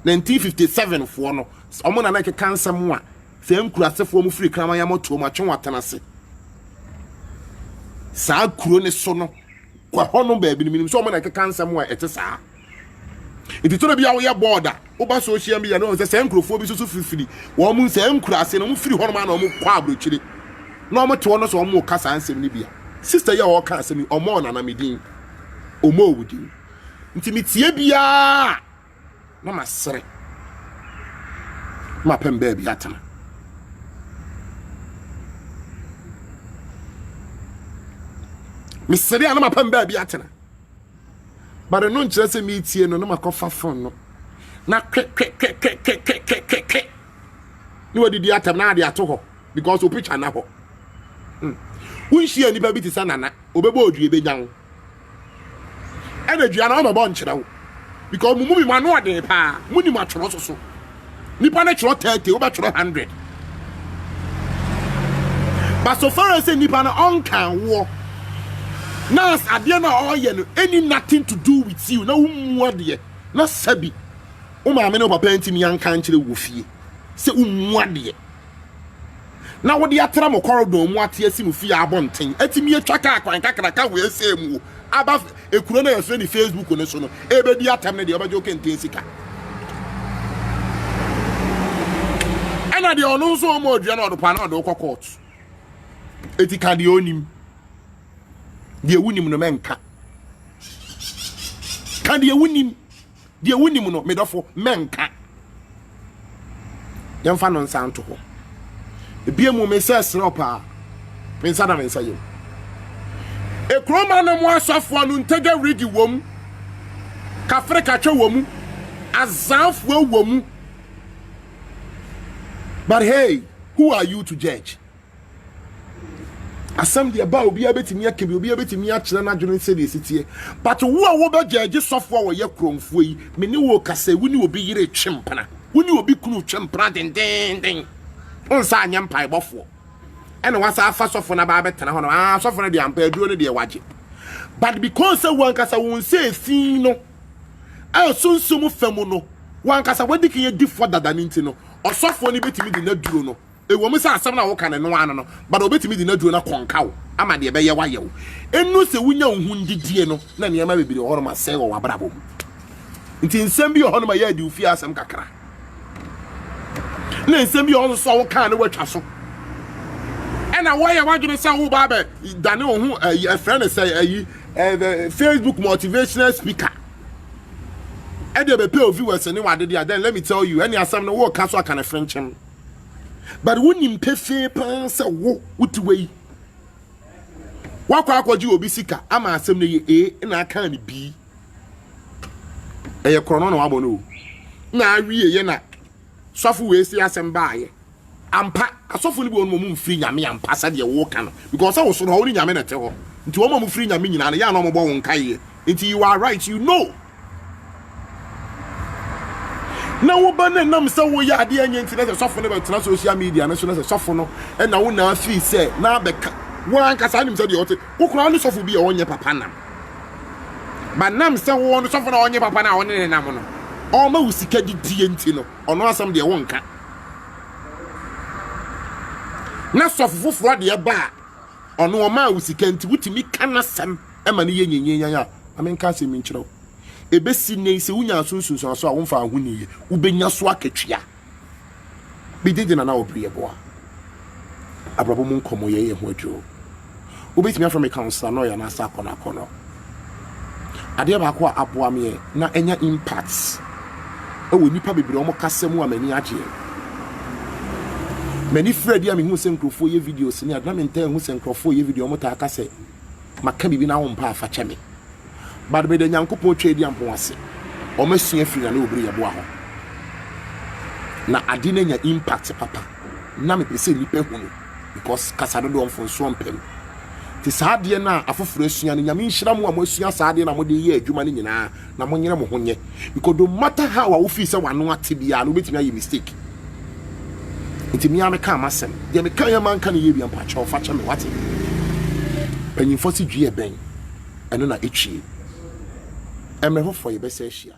1957 fo no omo na na ke kansam a se nkurasefo mo free kama ya moto mo atwenwa tenase sa akuro ne so no kwa hono baabi minim so omo na ke kansam a ete sa iti to bia wo ye border oba social media no se nkurofo bi so fifiri wo mo se nkurase no mo free hono ma na mo kwa abrochire no mo to no so mo kasa ansem ni bia sister ya wo ka ansem omo na na medin omo wudi nti mitie bia na masere ma pem baby atana misere ana ma pem baby atana but no nkyere se mitie no na makofa phone no na kwe ni wadi atam na ade ato ho because o picture na ho wunhia ni ba bi tisa nana obebo odue benyan energy ana o bo nkyere wo because mumu bi manu ade pa muni ma tworo so nipa na tworo 30 oba tworo 100 but so far as nipa na on kan wo nas ade na o ye no any nothing to do with you na wumu ade na sabi o ma me no papa ntimi yanka nkyere wo fie se wumu ade na wo de atra mo corridor mu ate asi mu fie abonten atimi atwa ka akwan kakraka we ese mu aba ekuro na yeso ni Facebook ne so no ebe di atam ne de obajo kenten sika ana de onu so mo odua na odopa na odo court etika de onim de wunim no menka kan de wunim no medofo menka yemfa no nsanto ho ebiemu me se sropa pensa na mensa ye ekroma no mo asafo no ntega rigi wom kafreka twa wom azafo wom but hey, who are you to judge? Asam de ba obi abetimi akebi obi abetimi akire na dwene se de sitie but wo a wo be judge sofo wo ye kromfo yi me ni wo kasa wuni obi yire twempana wuni obi kunu twempana den onsa anyam pai bofo ene wasa afa sofo na ba betena ho no sofo na de ampa aduro ne de waje but because one kasa won say fin no sunsumu femu no one kasa wadi kin ye di for dada ninti no osofo ni betimi de na duro no ewo mu sa asem na wo kan no ano no but obetimi de na duro na konkawo ama de be ye wayewo enu se wunya ohundidie no na ne ma bebiri ho no ma se wo wabrabo nti nsem bi ho no ma ye di ufi asem kakra na nsem bi ho so wo kan ne watwa so ena wo ye wadwene se wo ba be dane wo hu a friend say the Facebook motivational speaker ede be pay viewers ne wade dia then let me tell you any asem no wo ka so aka na friendship but wunim pefe pan se wo wutuwe wakwa akwaji obi sika ama asem ne ye na aka ne bi eye krono no wabo no na awie ye na sofo we si asem baaye ampa asofo ni bi onu mu mfiri nyame ampa sa de wo ka no because wo so no wo ni nyame na te ho nti wo mu mfiri nyame nyina na ya no mo bo won kai nti you are right you know na wo ba na nam say wo ya ade anya nti na sofo no be tena social media na so na sofo no e na wo na fi say na be wo ankasa anim say de wote wo kura no sofo bi e wonye papa nam ba nam say wo no sofo na wonye papa na won ne nam no o ma wo sika di die nti no ono asam de wonka na sofo foforo de ba ono o ma wo sika nti wutimi kana sam e ma ne yenyenyen ya amenka se mi nkyerɛw ebesi ne se wunya asunsun so a wonfa ahuniye ubenya so akatwia bididi na Obiri Yeboah abrabo mu nkomo ye ho adwo ubetimi afro me council no ya na sa kono ade ba ko aboa me na enya impacts ewo nipa bebere omo kasemu amani agye many Fred ya me hu se nkrofo ye videos ni adna me ntan hu se nkrofo ye video omo ta akase maka bibi na wo mpa afa kyeme but be the nyankopon trade ampo ase o masua firi na Obiri Yeboah ho na ade na nya impact papa na me pese nipa hunu because kasado do mfonso mpem ti saade na afoforo asua no nyame nhira mu amasua saade na mo de ye adwuma ni nyina na mo nyere mo honye because no matter how wo fi se wano ate bia no betimi aye mistake nti mi ame ka amasem de me kan ya man kan ye bia mpa cha fa cha me wate panyimfo si dwie ben eno na etwie emre for ye be se hia